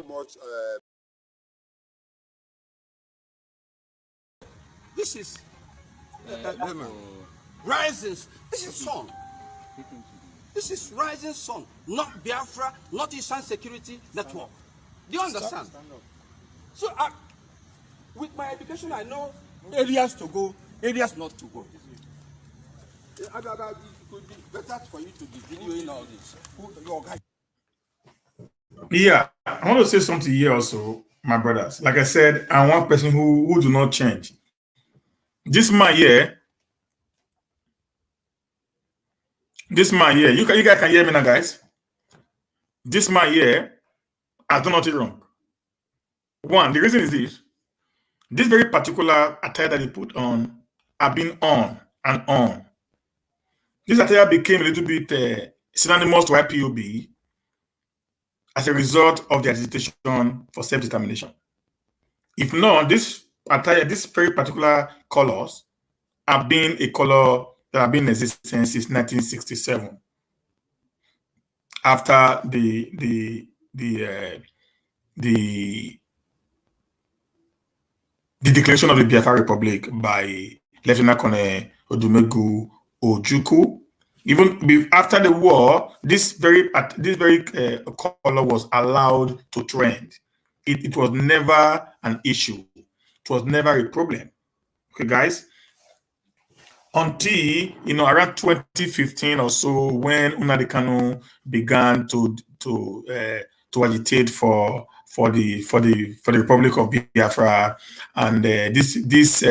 Much, This is rising. This is sun. This is rising sun, not Biafra, not Eastern Security Network. Do you understand? So, with my education, I know areas to go, areas not to go. It could be better for you to be videoing all this. Your guy. Yeah, I want to say something here also, my brothers. Like I said, I'm one person who do not change. This man here, you guys can hear me now, guys. This man here has done nothing wrong. One, the reason is this very particular attire that he put on have been on and on. This attire became a little bit synonymous to IPOB as a result of the agitation for self-determination. If not, this attire, this very particular colors have been a color that have been in existence since 1967. After the declaration of the Biafra Republic by Lieutenant Colonel Odumegu Ojukwu, even after the war, this very color was allowed to trend. It was never an issue. It was never a problem. Okay, guys. Until around 2015 or so, when Nnamdi Kanu began to agitate for the Republic of Biafra, and this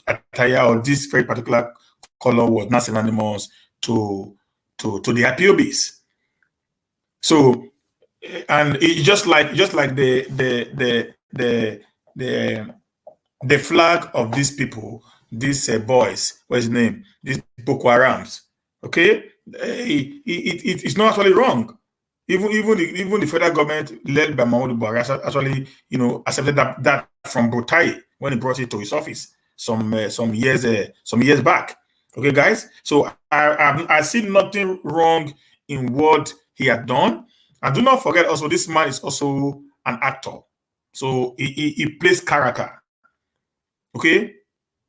attire or this very particular color was not synonymous to the IPOBs. So, and it just like the flag of these people, these boys, what's his name? These Boko Harams. Okay, it's not actually wrong. Even the federal government led by Mahmoud Buhari actually accepted that from Brutai when he brought it to his office some years back. Okay, guys. So I see nothing wrong in what he had done. And do not forget also, this man is also an actor. So he plays character. Okay,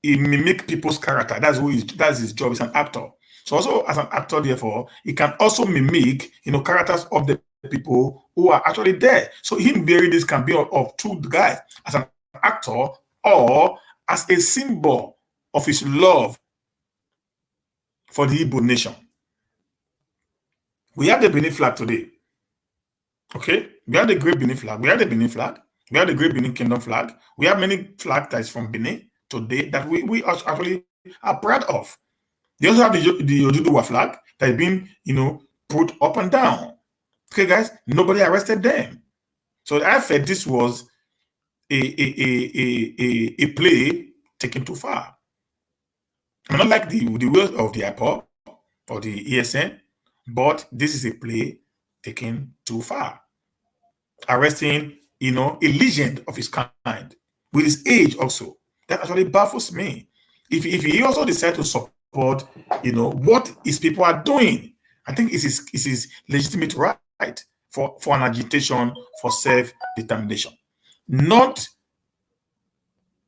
he mimics people's character. That's his job. He's an actor. So also as an actor, therefore, he can also mimic characters of the people who are actually there. So him bearing this can be of two guys, as an actor or as a symbol of his love for the Igbo nation. We have the Benin flag today. Okay, we have the Great Benin flag. We have the Benin flag. We have the Great Benin Kingdom flag. We have many flags that is from Benin today that we actually are proud of. They also have the Oduduwa flag that has been, put up and down. Okay, guys, nobody arrested them. So I felt this was a play taken too far. I'm not like the words of the IPOB or the ESN, but this is a play taken too far. Arresting, a legend of his kind with his age also. That actually baffles me. If he also decides to support what his people are doing, I think it's his legitimate right for an agitation for self-determination, not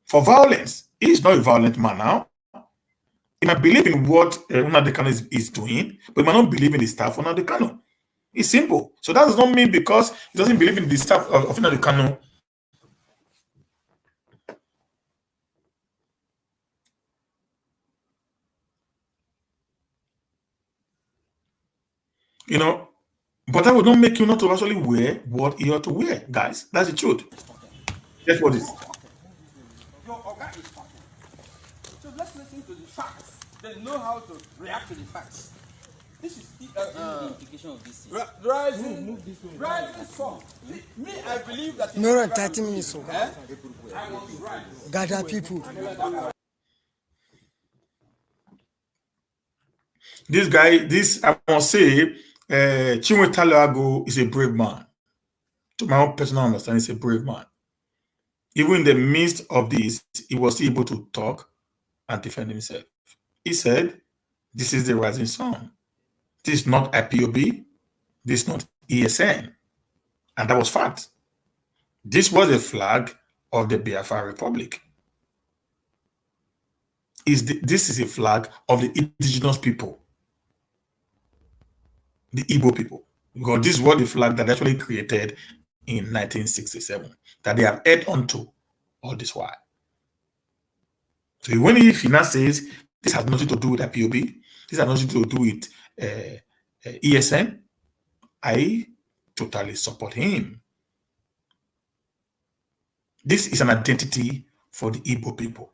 for violence. He is not a violent man now. He might believe in what Nnamdi Kanu is doing, but he might not believe in the staff of Nnamdi Kanu. It's simple. So that does not mean because he doesn't believe in the staff of Nnamdi Kanu, but that would not make you not to actually wear what you ought to wear, guys. That's the truth. That's what it is. Your organ is talking. So let's listen to the facts. They know how to react to the facts. This is the implication of this. Rising sun. Me, I believe that. No, 30 minutes. I was right. Gather people. This guy, this I must say, Chinwetalu Agu is a brave man. To my own personal understanding, he's a brave man. Even in the midst of this, he was able to talk and defend himself. He said, "This is the rising sun. This is not IPOB. This is not ESN," and that was fact. This was a flag of the Biafra Republic. This is a flag of the indigenous people, the Igbo people, because this was the flag that actually created in 1967 that they have held onto all this while. So when he now says this has nothing to do with IPOB, this has nothing to do with ESN, I totally support him. This is an identity for the Igbo people.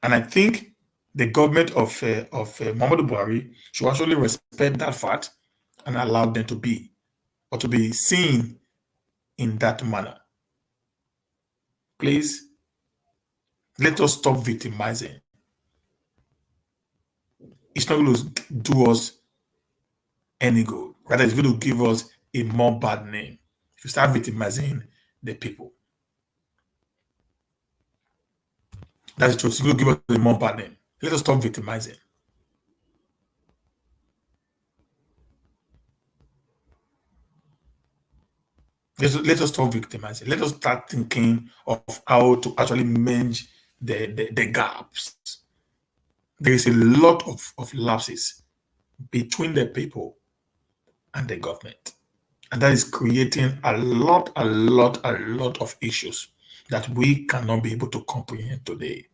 And I think the government of Muhammadu Buhari should actually respect that fact and allow them to be, or to be seen in that manner. Please, let us stop victimizing. It's not going to do us any good. Rather, it's going to give us a more bad name if you start victimizing the people. That's true. It's going to give us a more bad name. Let us stop victimizing. Let us stop victimizing. Let us start thinking of how to actually manage the gaps. There is a lot of lapses between the people and the government. And that is creating a lot of issues that we cannot be able to comprehend today.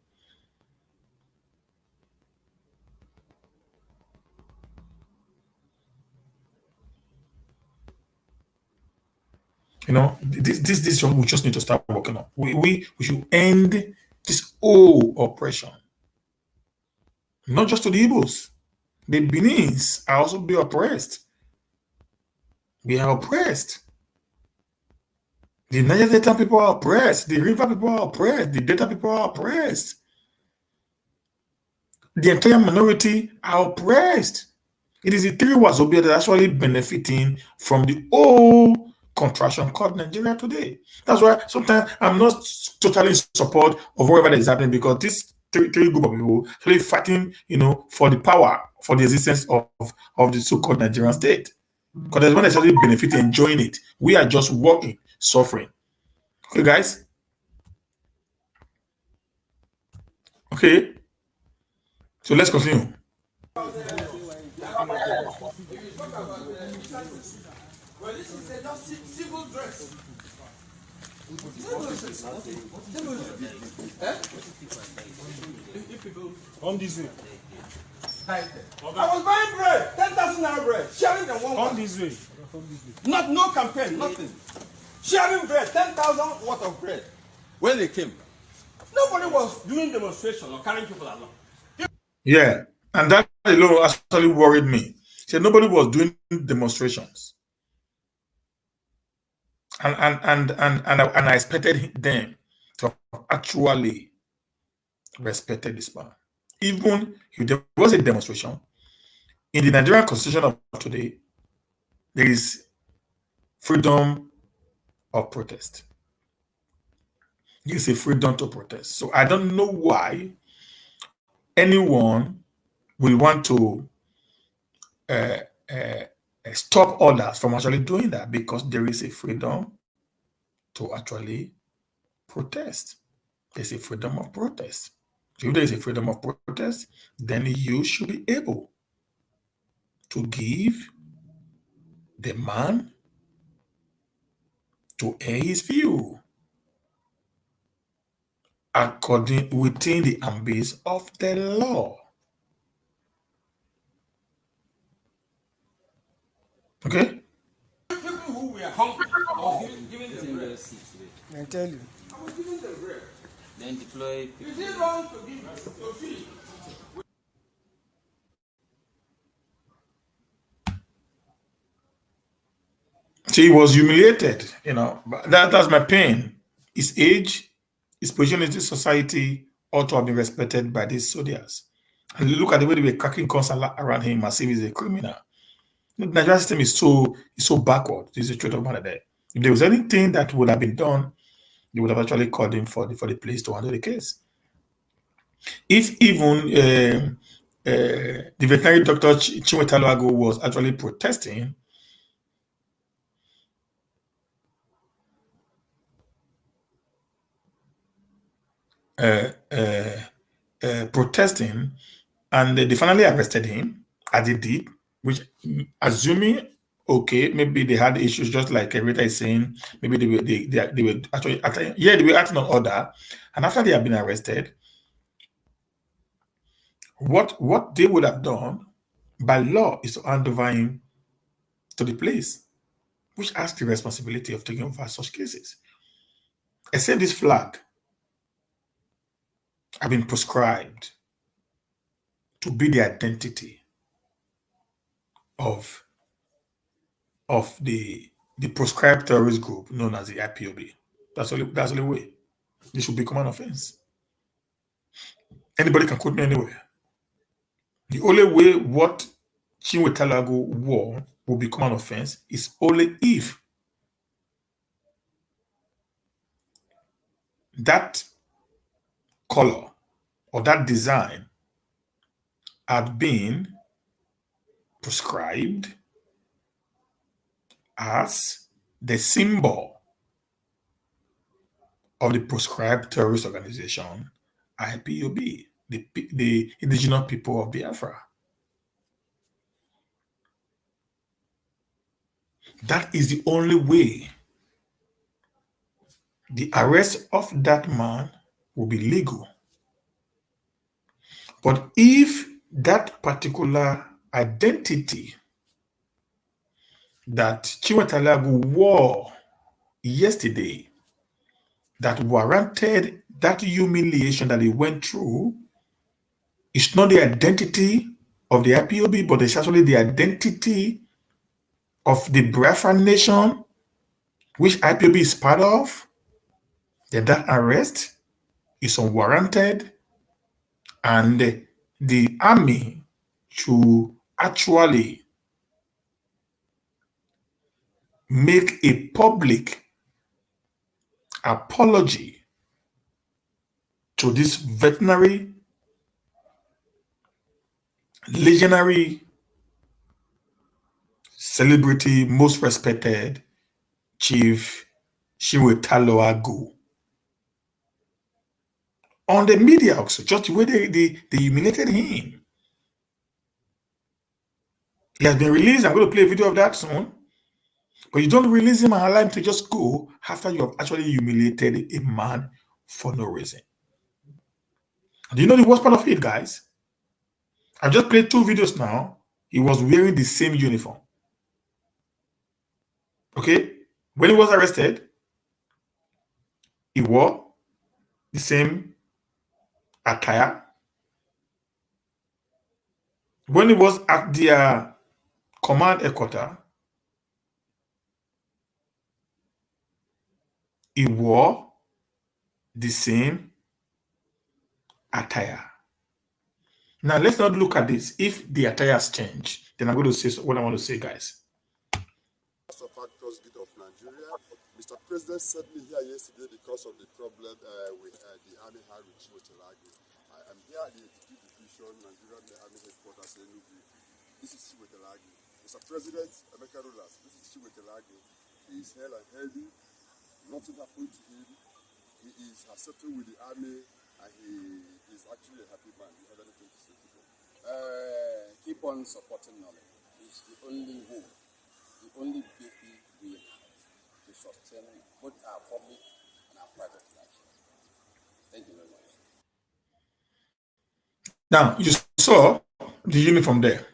You know, this we just need to start working on. We should end this whole oppression. Not just to the Igbos. The Benin's are also being oppressed. We are oppressed. The Niger Delta people are oppressed. The River people are oppressed. The Delta people are oppressed. The entire minority are oppressed. It is the three Wazobia that are actually benefiting from the whole contraction called Nigeria today. That's why sometimes I'm not totally in support of whatever that is happening, because this three group of people actually fighting, you know, for the power, for the existence of the so-called Nigerian state. Because there's one that's actually benefiting, enjoying it. We are just working, suffering. Okay, guys? Okay. So let's continue. Well, this is just civil dress. Come this way. I was buying bread, 10,000 naira bread, sharing them one. Come this way. No campaign, nothing. Sharing bread, 10,000 worth of bread. When they came, nobody was doing demonstration or carrying people along. Yeah, and that alone actually worried me. So nobody was doing demonstrations, and I expected them to actually respect this man. Even if there was a demonstration in the Nigerian Constitution of today, there is freedom of protest. There is a freedom to protest. So I don't know why anyone will want to stop others from actually doing that, because there is a freedom to actually protest. There's a freedom of protest. So if there is a freedom of protest, then you should be able to give the man to air his view within the ambits of the law. Okay? People who were hungry, I was giving them bread. I tell you. I was giving them bread. Then deploy. Is it wrong to give to feed? He was humiliated, you know. But that's my pain. His age, his position in this society ought to have been respected by these soldiers. And look at the way they were cracking cons around him as if he's a criminal. The Nigerian system is so backward. This is the truth of matter there. If there was anything that would have been done, they would have actually called him for the police to handle the case. If even the veterinary doctor Chinwetalu Agu was actually protesting, and they finally arrested him, as they did, which assuming okay, maybe they had issues, just like Rita is saying, maybe they were actually acting, yeah, they were acting on order, and after they have been arrested, what they would have done by law is to hand over him to the police, which has the responsibility of taking over such cases. Except this flag have been prescribed to be the identity of the proscribed terrorist group known as the IPOB. That's the only way. This will become an offense. Anybody can quote me anywhere. The only way what Chinwetalu Agu wore will become an offense is only if that color or that design had been prescribed as the symbol of the proscribed terrorist organization IPOB, the indigenous people of Biafra. That is the only way the arrest of that man will be legal. But if that particular identity that Chinwetalu Agu wore yesterday that warranted that humiliation that he went through, it's not the identity of the IPOB, but it's actually the identity of the Biafran nation, which IPOB is part of, then that arrest is unwarranted, and the army should actually make a public apology to this veterinary legendary celebrity, most respected Chief Chinwetalu Agu. On the media also, just the way they humiliated him. He has been released. I'm going to play a video of that soon. But you don't release him and allow him to just go after you have actually humiliated a man for no reason. Do you know the worst part of it, guys? I've just played 2 videos now. He was wearing the same uniform. Okay? When he was arrested, he wore the same attire. When he was at their command headquarters, he wore the same attire. Now, let's not look at this. If the attire has changed, then I'm going to say what I want to say, guys. Factors of Nigeria. Mr. President sent me here yesterday because of the problem with the army had with Chinwetalu Agu. I'm here at the executive division, Nigerian Army headquarters in Enugu. This is Chinwetalu Agu. Mr. President, American rulers, this is Chinwetalu Agu. He is hale and healthy. Nothing happened to him. He is accepted with the army, and he is actually a happy man. You have anything to say, people? Keep on supporting knowledge. It's the only hope, the only baby we have to sustain both our public and our private life. Thank you very much. Now, you saw the uniform there.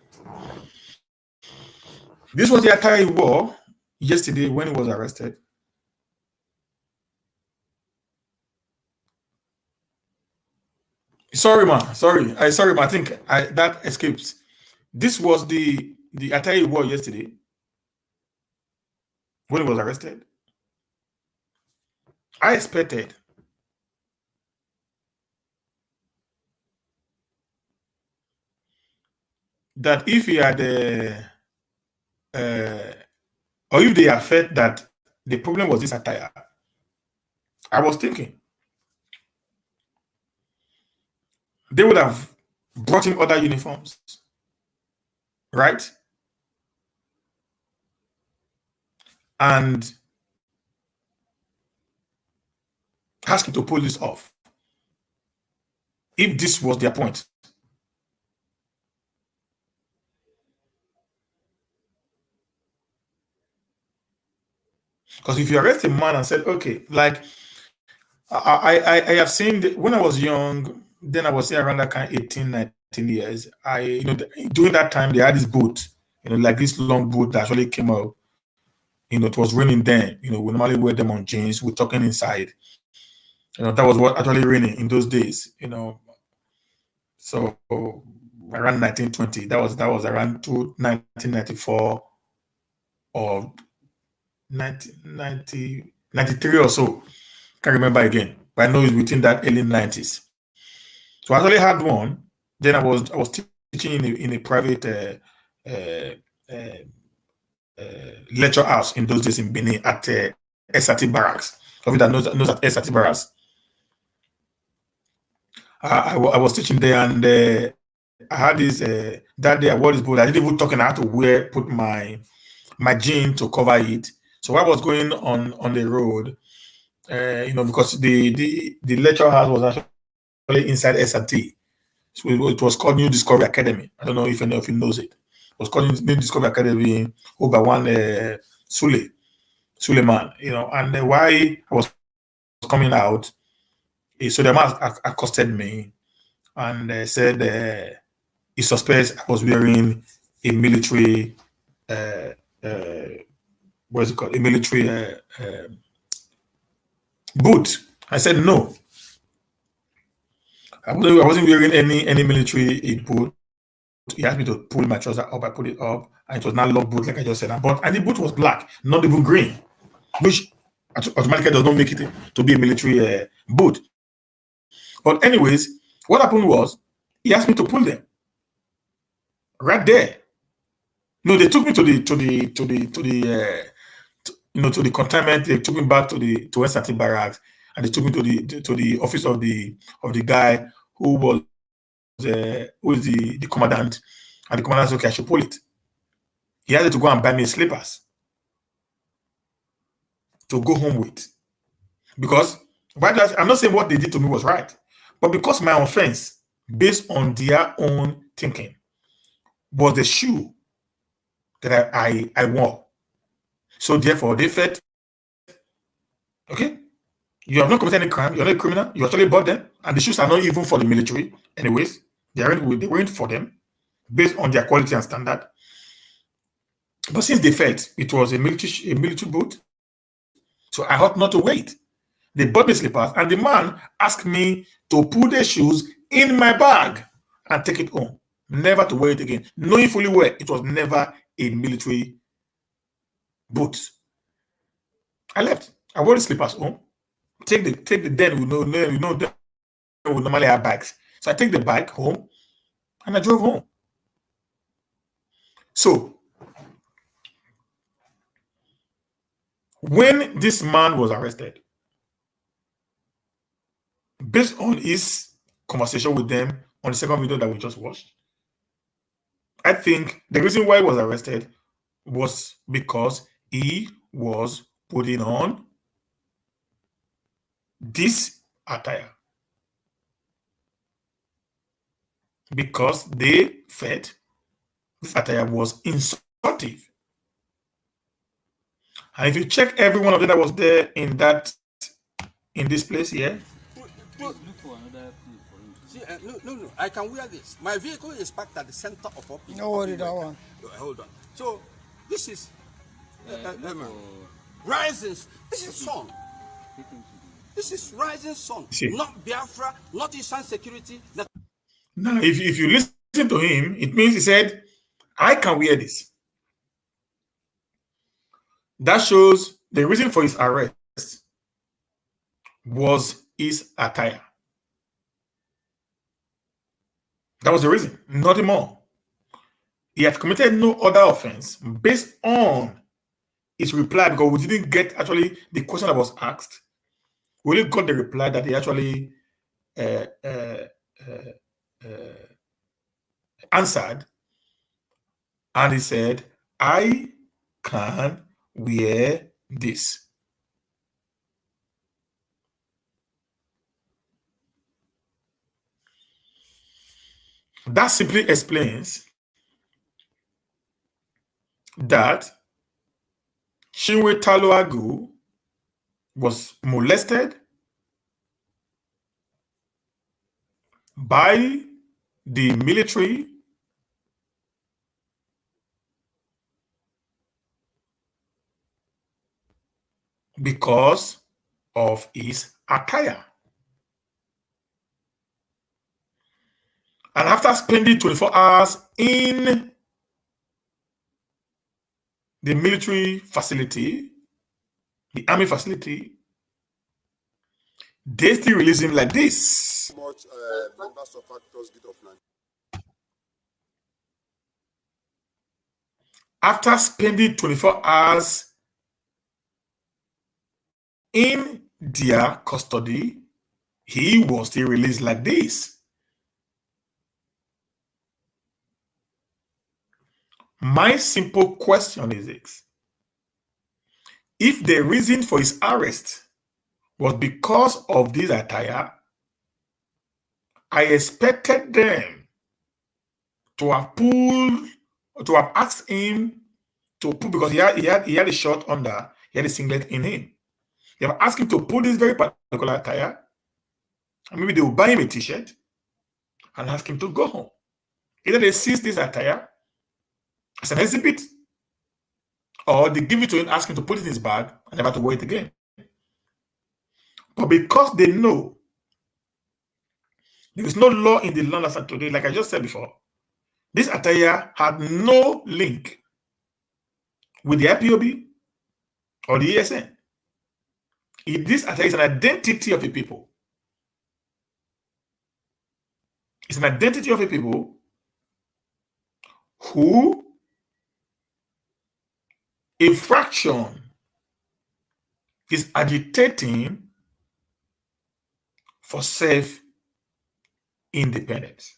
This was the attire he wore yesterday when he was arrested. Sorry, ma. Sorry, ma. I think that escapes. This was the attire he wore yesterday when he was arrested. I expected . that if he had, or if they had felt that the problem was this attire, I was thinking they would have brought him other uniforms, right? And ask him to pull this off. If this was their point. Because if you arrest a man and said, okay, like I have seen when I was young, then I was say around that kind of 18, 19 years. During that time they had this boat, like this long boat that actually came out. It was raining then. We normally wear them on jeans. We're talking inside. That was what actually raining in those days. So around 1920, that was around 1994 or 1990, 93 or so. Can't remember again, but I know it's within that early 90s. So I actually had one. Then I was teaching in a private lecture house in those days in Benin at SRT Barracks. Of you that knows at SRT Barracks. I was teaching there, and I had this that day I wore this boot. I didn't even talk, and I had to put my jean to cover it. So I was going on the road, because the lecture house was actually inside SRT. So it was called New Discovery Academy. I don't know if any of you knows it. It was called New Discovery Academy over one Suleiman, and why I was coming out, so the man accosted me and said he suspects I was wearing a military, what's it called? A military boot. I said no. I wasn't wearing any military boot. He asked me to pull my trouser up. I put it up, and it was not long boot like I just said. And the boot was black, not even green, which automatically does not make it to be a military boot. But anyways, what happened was he asked me to pull them right there. No, they took me to the containment. They took me back to SRT Barracks, and they took me to the office of the guy who is the commandant. And the commandant said, okay, I should pull it. He had to go and buy me slippers to go home with. Because I'm not saying what they did to me was right, but because my offense, based on their own thinking, was the shoe that I wore. So therefore, they felt, okay, you have not committed any crime, you're not a criminal, you actually bought them, and the shoes are not even for the military. Anyways, they weren't for them, based on their quality and standard. But since they felt it was a military boot, so I ought not to wait. They bought me slippers, and the man asked me to put the shoes in my bag and take it home, never to wear it again, knowing fully well it was never a military boot. I left. I wore the slippers home. Take the den. We normally have bags, so I take the bag home, and I drove home. So when this man was arrested, based on his conversation with them on the second video that we just watched, I think the reason why he was arrested was because he was putting on this attire. Because they felt this attire was insultive. And if you check every one of them that was there in this place here. Look for another place for him. See, no, I can wear this. My vehicle is parked at the center of our No worry, that one. Hold on. So this is rising. This is sun. This is rising sun. Not Biafra, not Eastern security. Now, if you listen to him, it means he said, I can wear this. That shows the reason for his arrest was his attire. That was the reason, nothing more. he had committed no other offense based on his reply, because we didn't get actually the question that was asked. We only got the reply that he actually uh, uh, answered, and he said, I can wear this. That simply explains that Chinwetalu Agu was molested by the military because of his attire. And after spending 24 hours in the military facility, the army facility, they still release him like this. Much members of Actors Guild of Nigeria. After spending 24 hours in their custody, he was still released like this. My simple question is this: if the reason for his arrest was because of this attire, I expected them to have asked him to put, because he had a shirt under, he had a singlet in him. They have asked him to put this very particular attire, and maybe they will buy him a t-shirt and ask him to go home. Either they seize this attire as an exhibit, or they give it to him, ask him to put it in his bag and never to wear it again. But because they know there is no law in the land as of today, like I just said before, this attire had no link with the IPOB or the ESN. This attire is an identity of a people. It's an identity of a people who a fraction is agitating for self-independence.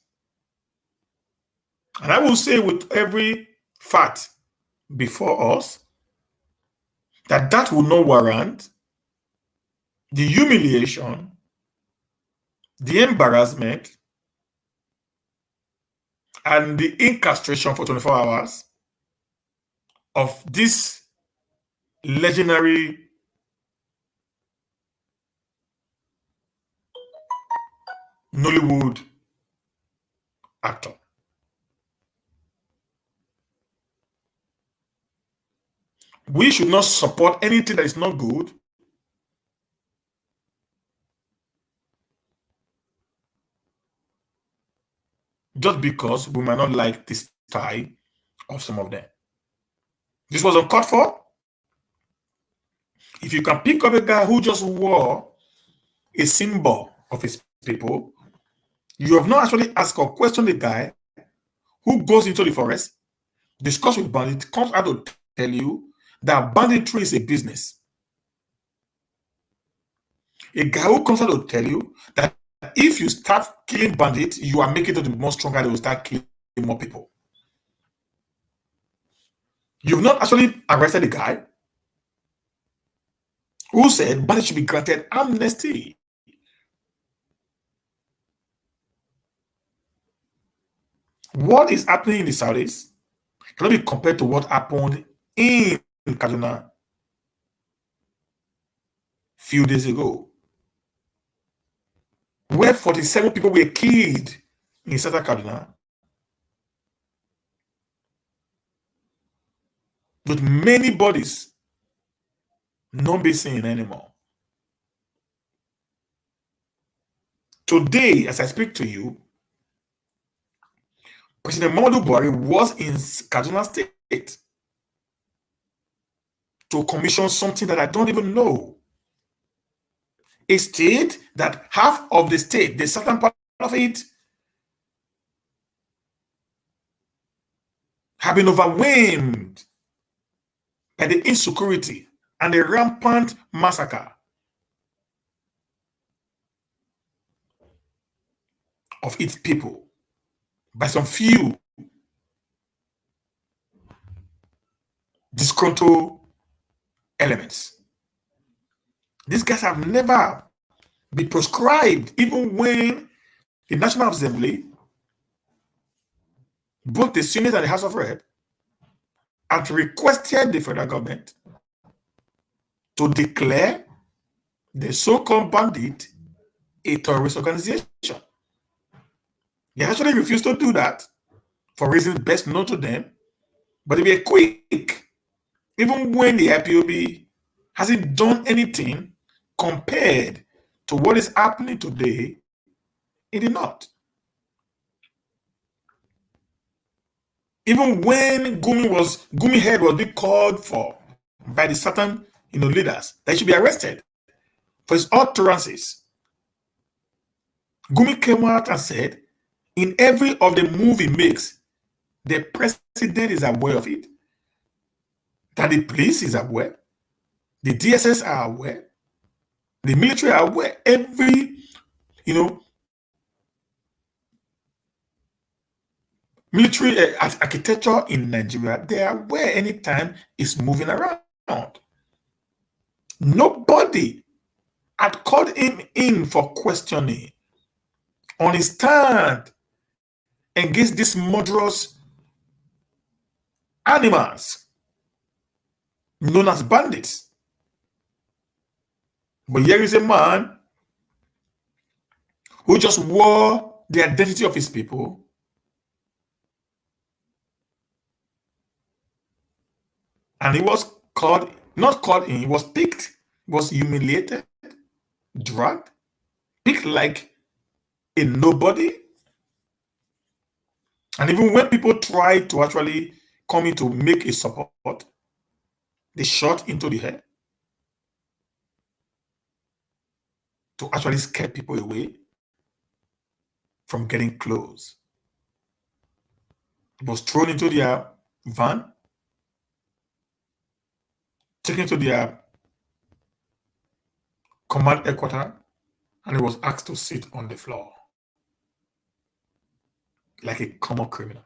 And I will say with every fact before us that will not warrant the humiliation, the embarrassment, and the incastration for 24 hours of this legendary Nollywood actor. We should not support anything that is not good just because we might not like the style of some of them. This was uncalled for. If you can pick up a guy who just wore a symbol of his people, you have not actually asked or questioned the guy who goes into the forest, discuss with bandits, comes out to tell you that banditry is a business. A guy who comes out to tell you that if you start killing bandits, you are making them more stronger, they will start killing more people. You've not actually arrested the guy who said bandits should be granted amnesty. What is happening in the Southeast cannot be compared to what happened in Kaduna few days ago, where 47 people were killed in Southern Kaduna, with many bodies not being seen anymore. Today, as I speak to you, President Muhammadu Buhari was in Kaduna State to commission something that I don't even know. A state that half of the state, the southern part of it, have been overwhelmed by the insecurity and the rampant massacre of its people by some few disgruntled elements. These guys have never been proscribed, even when the National Assembly, both the Senate and the House of Rep, had requested the federal government to declare the so-called bandit a terrorist organization. They actually refused to do that for reasons best known to them, but they were quick. Even when the IPOB hasn't done anything compared to what is happening today in the North. Even when Gumi head was being called for by the certain leaders that he should be arrested for his utterances, Gumi came out and said, in every of the move he makes, the president is aware of it, that the police is aware, the DSS are aware, the military are aware, every military architecture in Nigeria, they are aware anytime it's moving around. Nobody had called him in for questioning on his stand against these murderous animals known as bandits. But here is a man who just wore the identity of his people, and he was not called in, he was picked, was humiliated, dragged, picked like a nobody. And even when people tried to actually come in to make a support, they shot into the head to actually scare people away from getting close. It was thrown into their van, taken to their command headquarters, and he was asked to sit on the floor like a common criminal.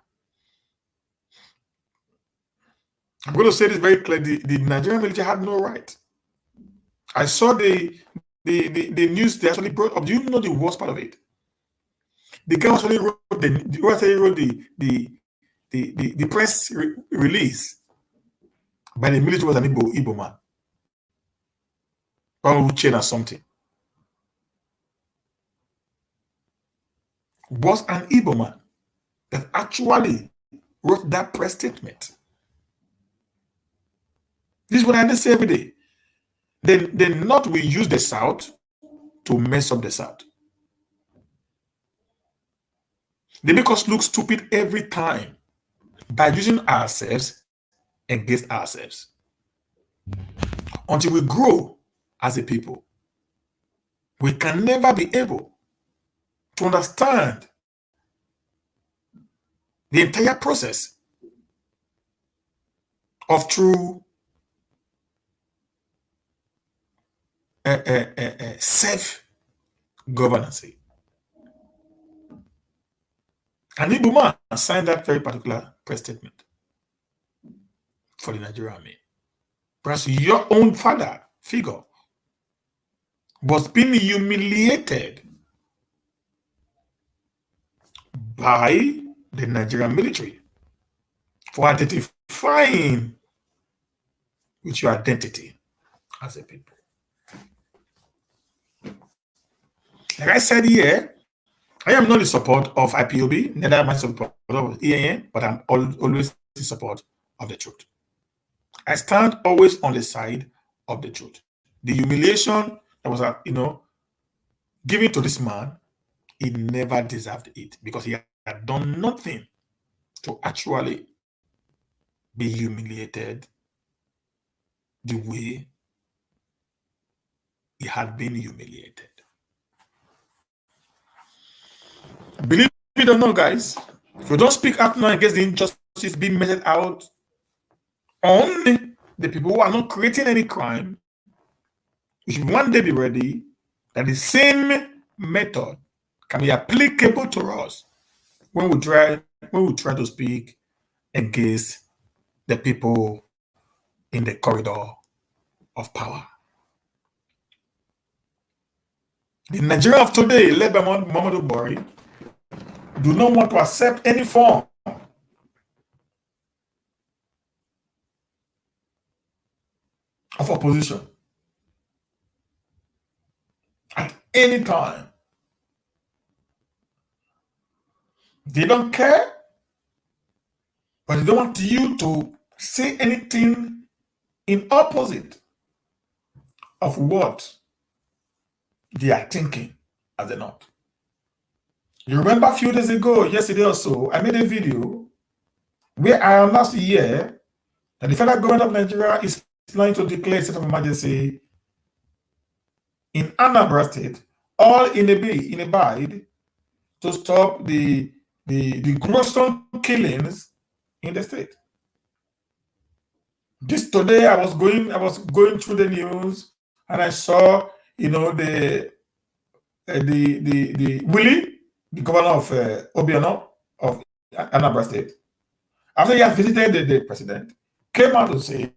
I'm going to say this very clearly. The Nigerian military had no right. I saw the news they actually brought up. Do you know the worst part of it? The guy actually wrote the press release by the military was an Igbo man. Probably chain or something. Was an Igbo man that actually wrote that press statement. This is what I say every day. The North will use the South to mess up the South. They make us look stupid every time by using ourselves against ourselves. Until we grow as a people, we can never be able to understand the entire process of true self-governance. And Igbo man signed that very particular press statement for the Nigerian army. Perhaps your own father figure was being humiliated by the Nigerian military for identifying with your identity as a people. Like I said here, I am not in support of IPOB, neither am I in support of EAN, but I'm always in support of the truth. I stand always on the side of the truth. The humiliation that was, given to this man, he never deserved it because he had done nothing to actually be humiliated the way he had been humiliated. Believe it or not, guys, if you don't speak up now against the injustice justice being meted out on the people who are not creating any crime, we should one day be ready that the same method can be applicable to us when we try to speak against the people in the corridor of power. The Nigeria of today, led by Muhammadu Buhari, do not want to accept any form of opposition at any time. They don't care, but they don't want you to say anything in opposite of what they are thinking as they not. You remember a few days ago, yesterday or so, I made a video where I announced here that the federal government of Nigeria is planning to declare a state of emergency in Anambra State, all in a bid to stop the gruesome killings in the state. This today, I was going through the news and I saw, the Willie, the governor of Obiano of Anambra State, after he had visited the president, came out to say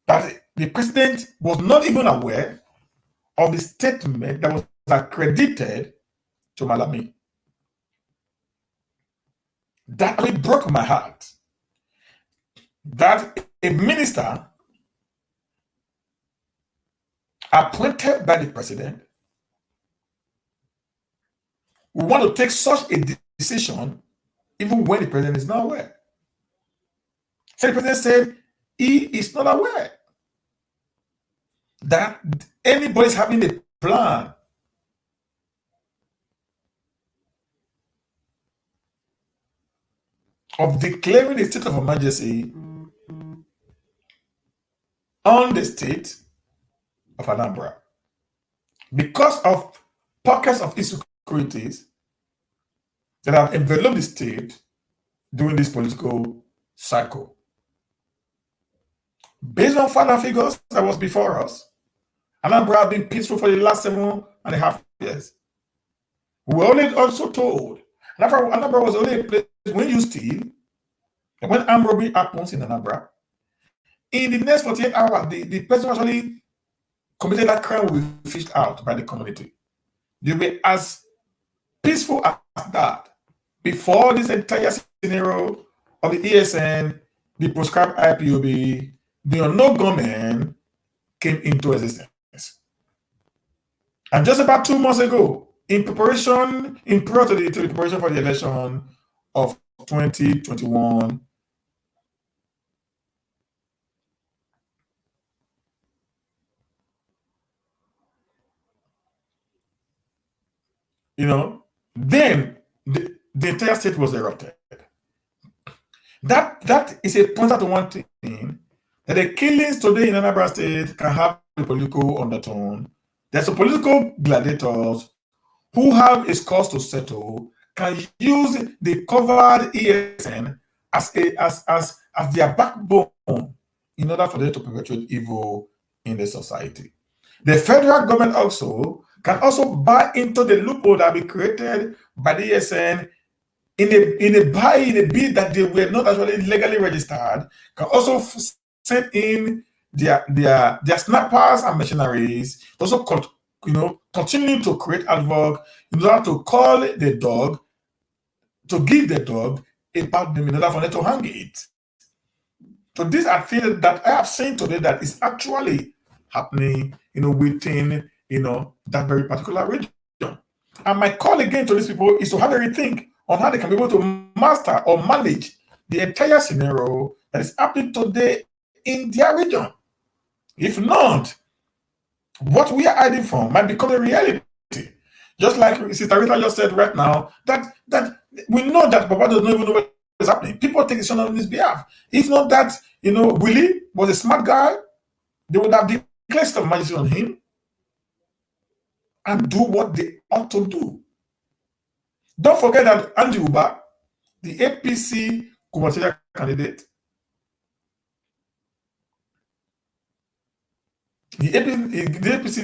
that the president was not even aware of the statement that was accredited to Malami. That really broke my heart. That a minister appointed by the president will want to take such a decision even when the president is not aware. So the president said he is not aware that anybody is having a plan of declaring a state of emergency on the state of Anambra because of pockets of insecurities that have enveloped the state during this political cycle. Based on final figures that was before us, Anambra has been peaceful for the last 7.5 years. We were only also told Anambra was only a place when you steal, and when armed robbery happens in Anambra, in the next 48 hours, the person actually committed that crime will be fished out by the community. You'll be as peaceful as that before this entire scenario of the ESN, the proscribed IPOB, the unknown gunmen came into existence. And just about 2 months ago, in prior to the preparation for the election of 2021, then the entire state was erupted. That is a pointer to one thing, that the killings today in Anambra State can have a political undertone. There's some political gladiators who have a cause to settle, can use the covered ESN as their backbone in order for them to perpetuate evil in the society. The federal government also can also buy into the loophole that will be created by the ESN in a bid that they were not actually legally registered, can also send in their snappers and mercenaries, also continue to create advoc in order to call the dog, to give the dog a bad name in order for them to hang it. So these are things that I have seen today that is actually happening, within that very particular region. And my call again to these people is to have a rethink on how they can be able to master or manage the entire scenario that is happening today in their region. If not, what we are hiding from might become a reality. Just like Sister Rita just said right now, that we know that Papa doesn't even know what is happening. People take action on his behalf. If not that, Willie was a smart guy, they would have declared state of emergency on him and do what they ought to do. Don't forget that Andy Uba, the APC gubernatorial candidate. The APC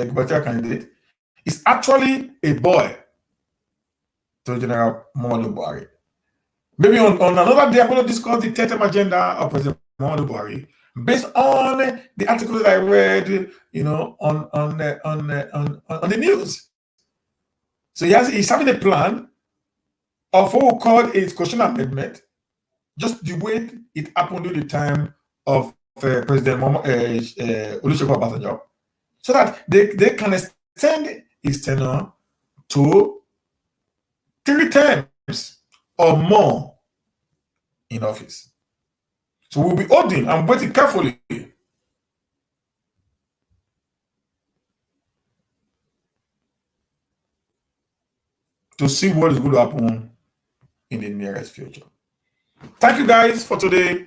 gubernatorial candidate is actually a boy to General Muhammadu Buhari. Maybe on another day, I'm going to discuss the 10th agenda of President Muhammadu Buhari based on the article that I read, on the news. So he's having a plan of what we call a constitutional amendment, just the way it happened during the time of President Olusegun Obasanjo, so that they can extend his tenure to 3 terms or more in office. So we'll be holding and waiting carefully to see what is going to happen in the nearest future. Thank you guys for today.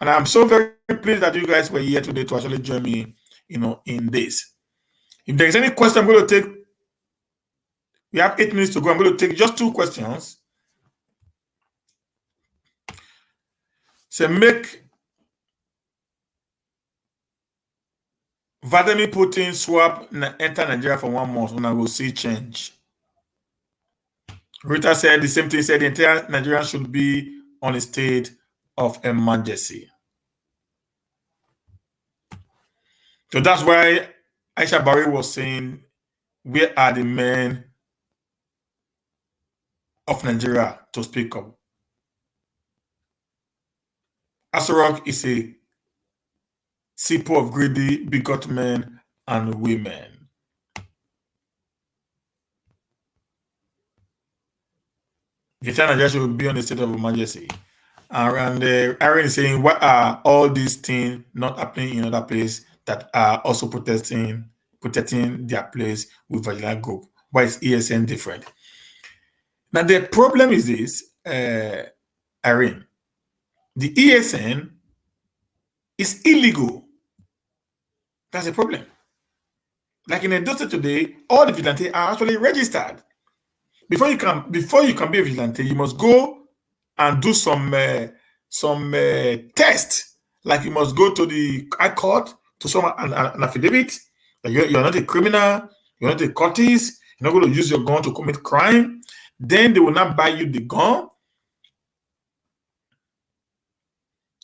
And I'm so very pleased that you guys were here today to actually join me, in this. If there's any question, I'm going to take, we have 8 minutes to go. I'm going to take just 2 questions. So make Vladimir Putin swap enter Nigeria for 1 month when I will see change. Rita said the same thing, said the entire Nigeria should be on a state of emergency. So that's why Aisha Barry was saying, where are the men of Nigeria to speak up? Asorok is a simple of greedy, bigot men and women. The entire Nigeria should be on a state of emergency. And Aaron is saying, why are all these things not happening in other places that are also protecting their place with vigilant group? Why is ESN different? Now, the problem is this, Aaron. The ESN is illegal. That's a problem. Like in Edo State today, all the vigilantes are actually registered. Before you can be a vigilante, you must go and do some test. Like you must go to the high court to show an affidavit that you're not a criminal, you're not a cultist, you're not going to use your gun to commit crime. Then they will not buy you the gun.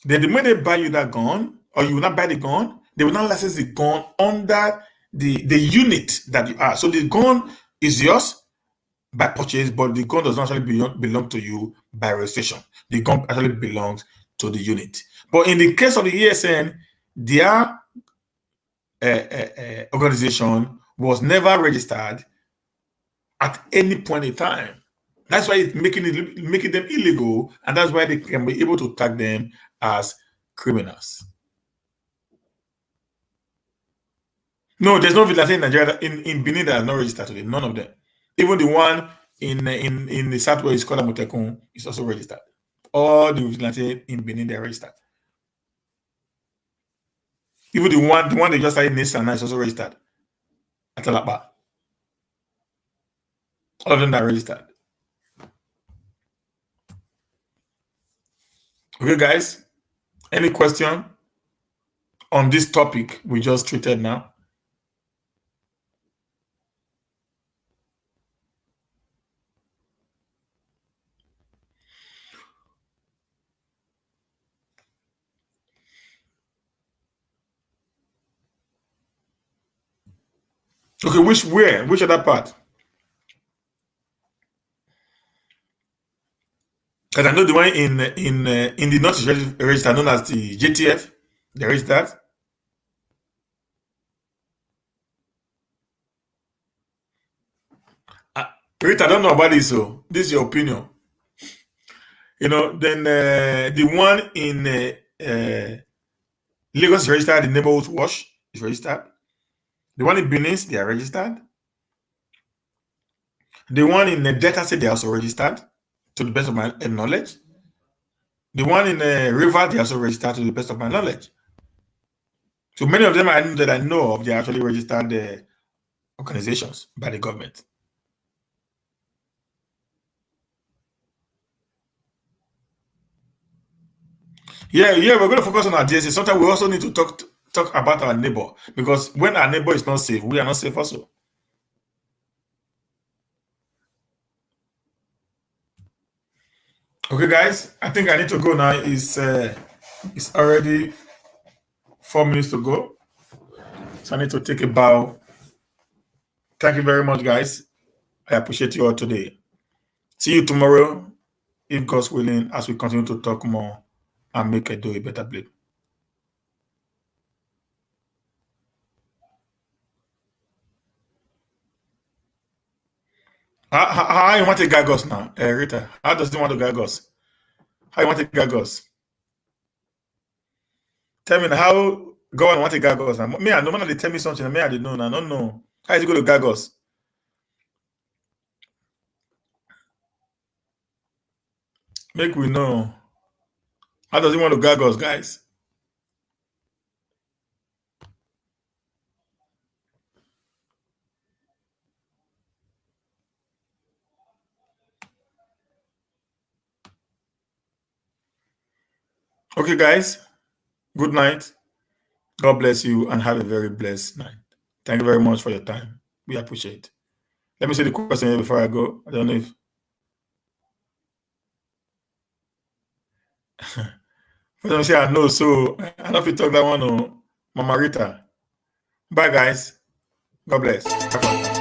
Then the moment they buy you that gun, or you will not buy the gun, they will not license the gun under the unit that you are. So the gun is yours by purchase, but the gun does not actually belong to you by registration. The gun actually belongs to the unit. But in the case of the ESN, their organization was never registered at any point in time. That's why it's making them illegal, and that's why they can be able to tag them as criminals. No, there's no vigilante in Nigeria in Benin that are not registered today. None of them. Even the one in the southwest called Amotekun is also registered. All the vigilantes in Benin, they're registered. Even the one they just started in Nissan is also registered. Atalapa. All of them are registered. Okay, guys. Any question on this topic we just treated now? Okay, which other part? Because I know the one in the North is registered, known as the JTF. There is that. Rita, I don't know about this, so this is your opinion. Then the one in Lagos is registered, the neighborhood watch is registered. The one in Benin, they are registered. The one in Delta State, they are also registered, to the best of my knowledge. The one in River, they are also registered, to the best of my knowledge. So many of them that I know of, they are actually registered organizations by the government. Yeah, we're going to focus on our DSA. Sometimes we also need to talk about our neighbor, because when our neighbor is not safe, we are not safe also. Okay, guys, I think I need to go now. It's already 4 minutes to go, so I need to take a bow. Thank you very much, guys. I appreciate you all today. See you tomorrow, if God's willing, as we continue to talk more and make Edo a better place. How you want to gag us now, Rita? How does he want to gag us? How you want to gag us? Tell me now, how God want to gag us now. Me, I know when they tell me something, me I didn't know. I don't know. How is he going to gag us? Make we know. How does he want to gag us, guys? Okay, guys. Good night. God bless you and have a very blessed night. Thank you very much for your time. We appreciate it. Let me say the question here before I go. I don't know if First I say I know, so I don't know if you talk that one or Mama Rita. Bye, guys. God bless. Bye.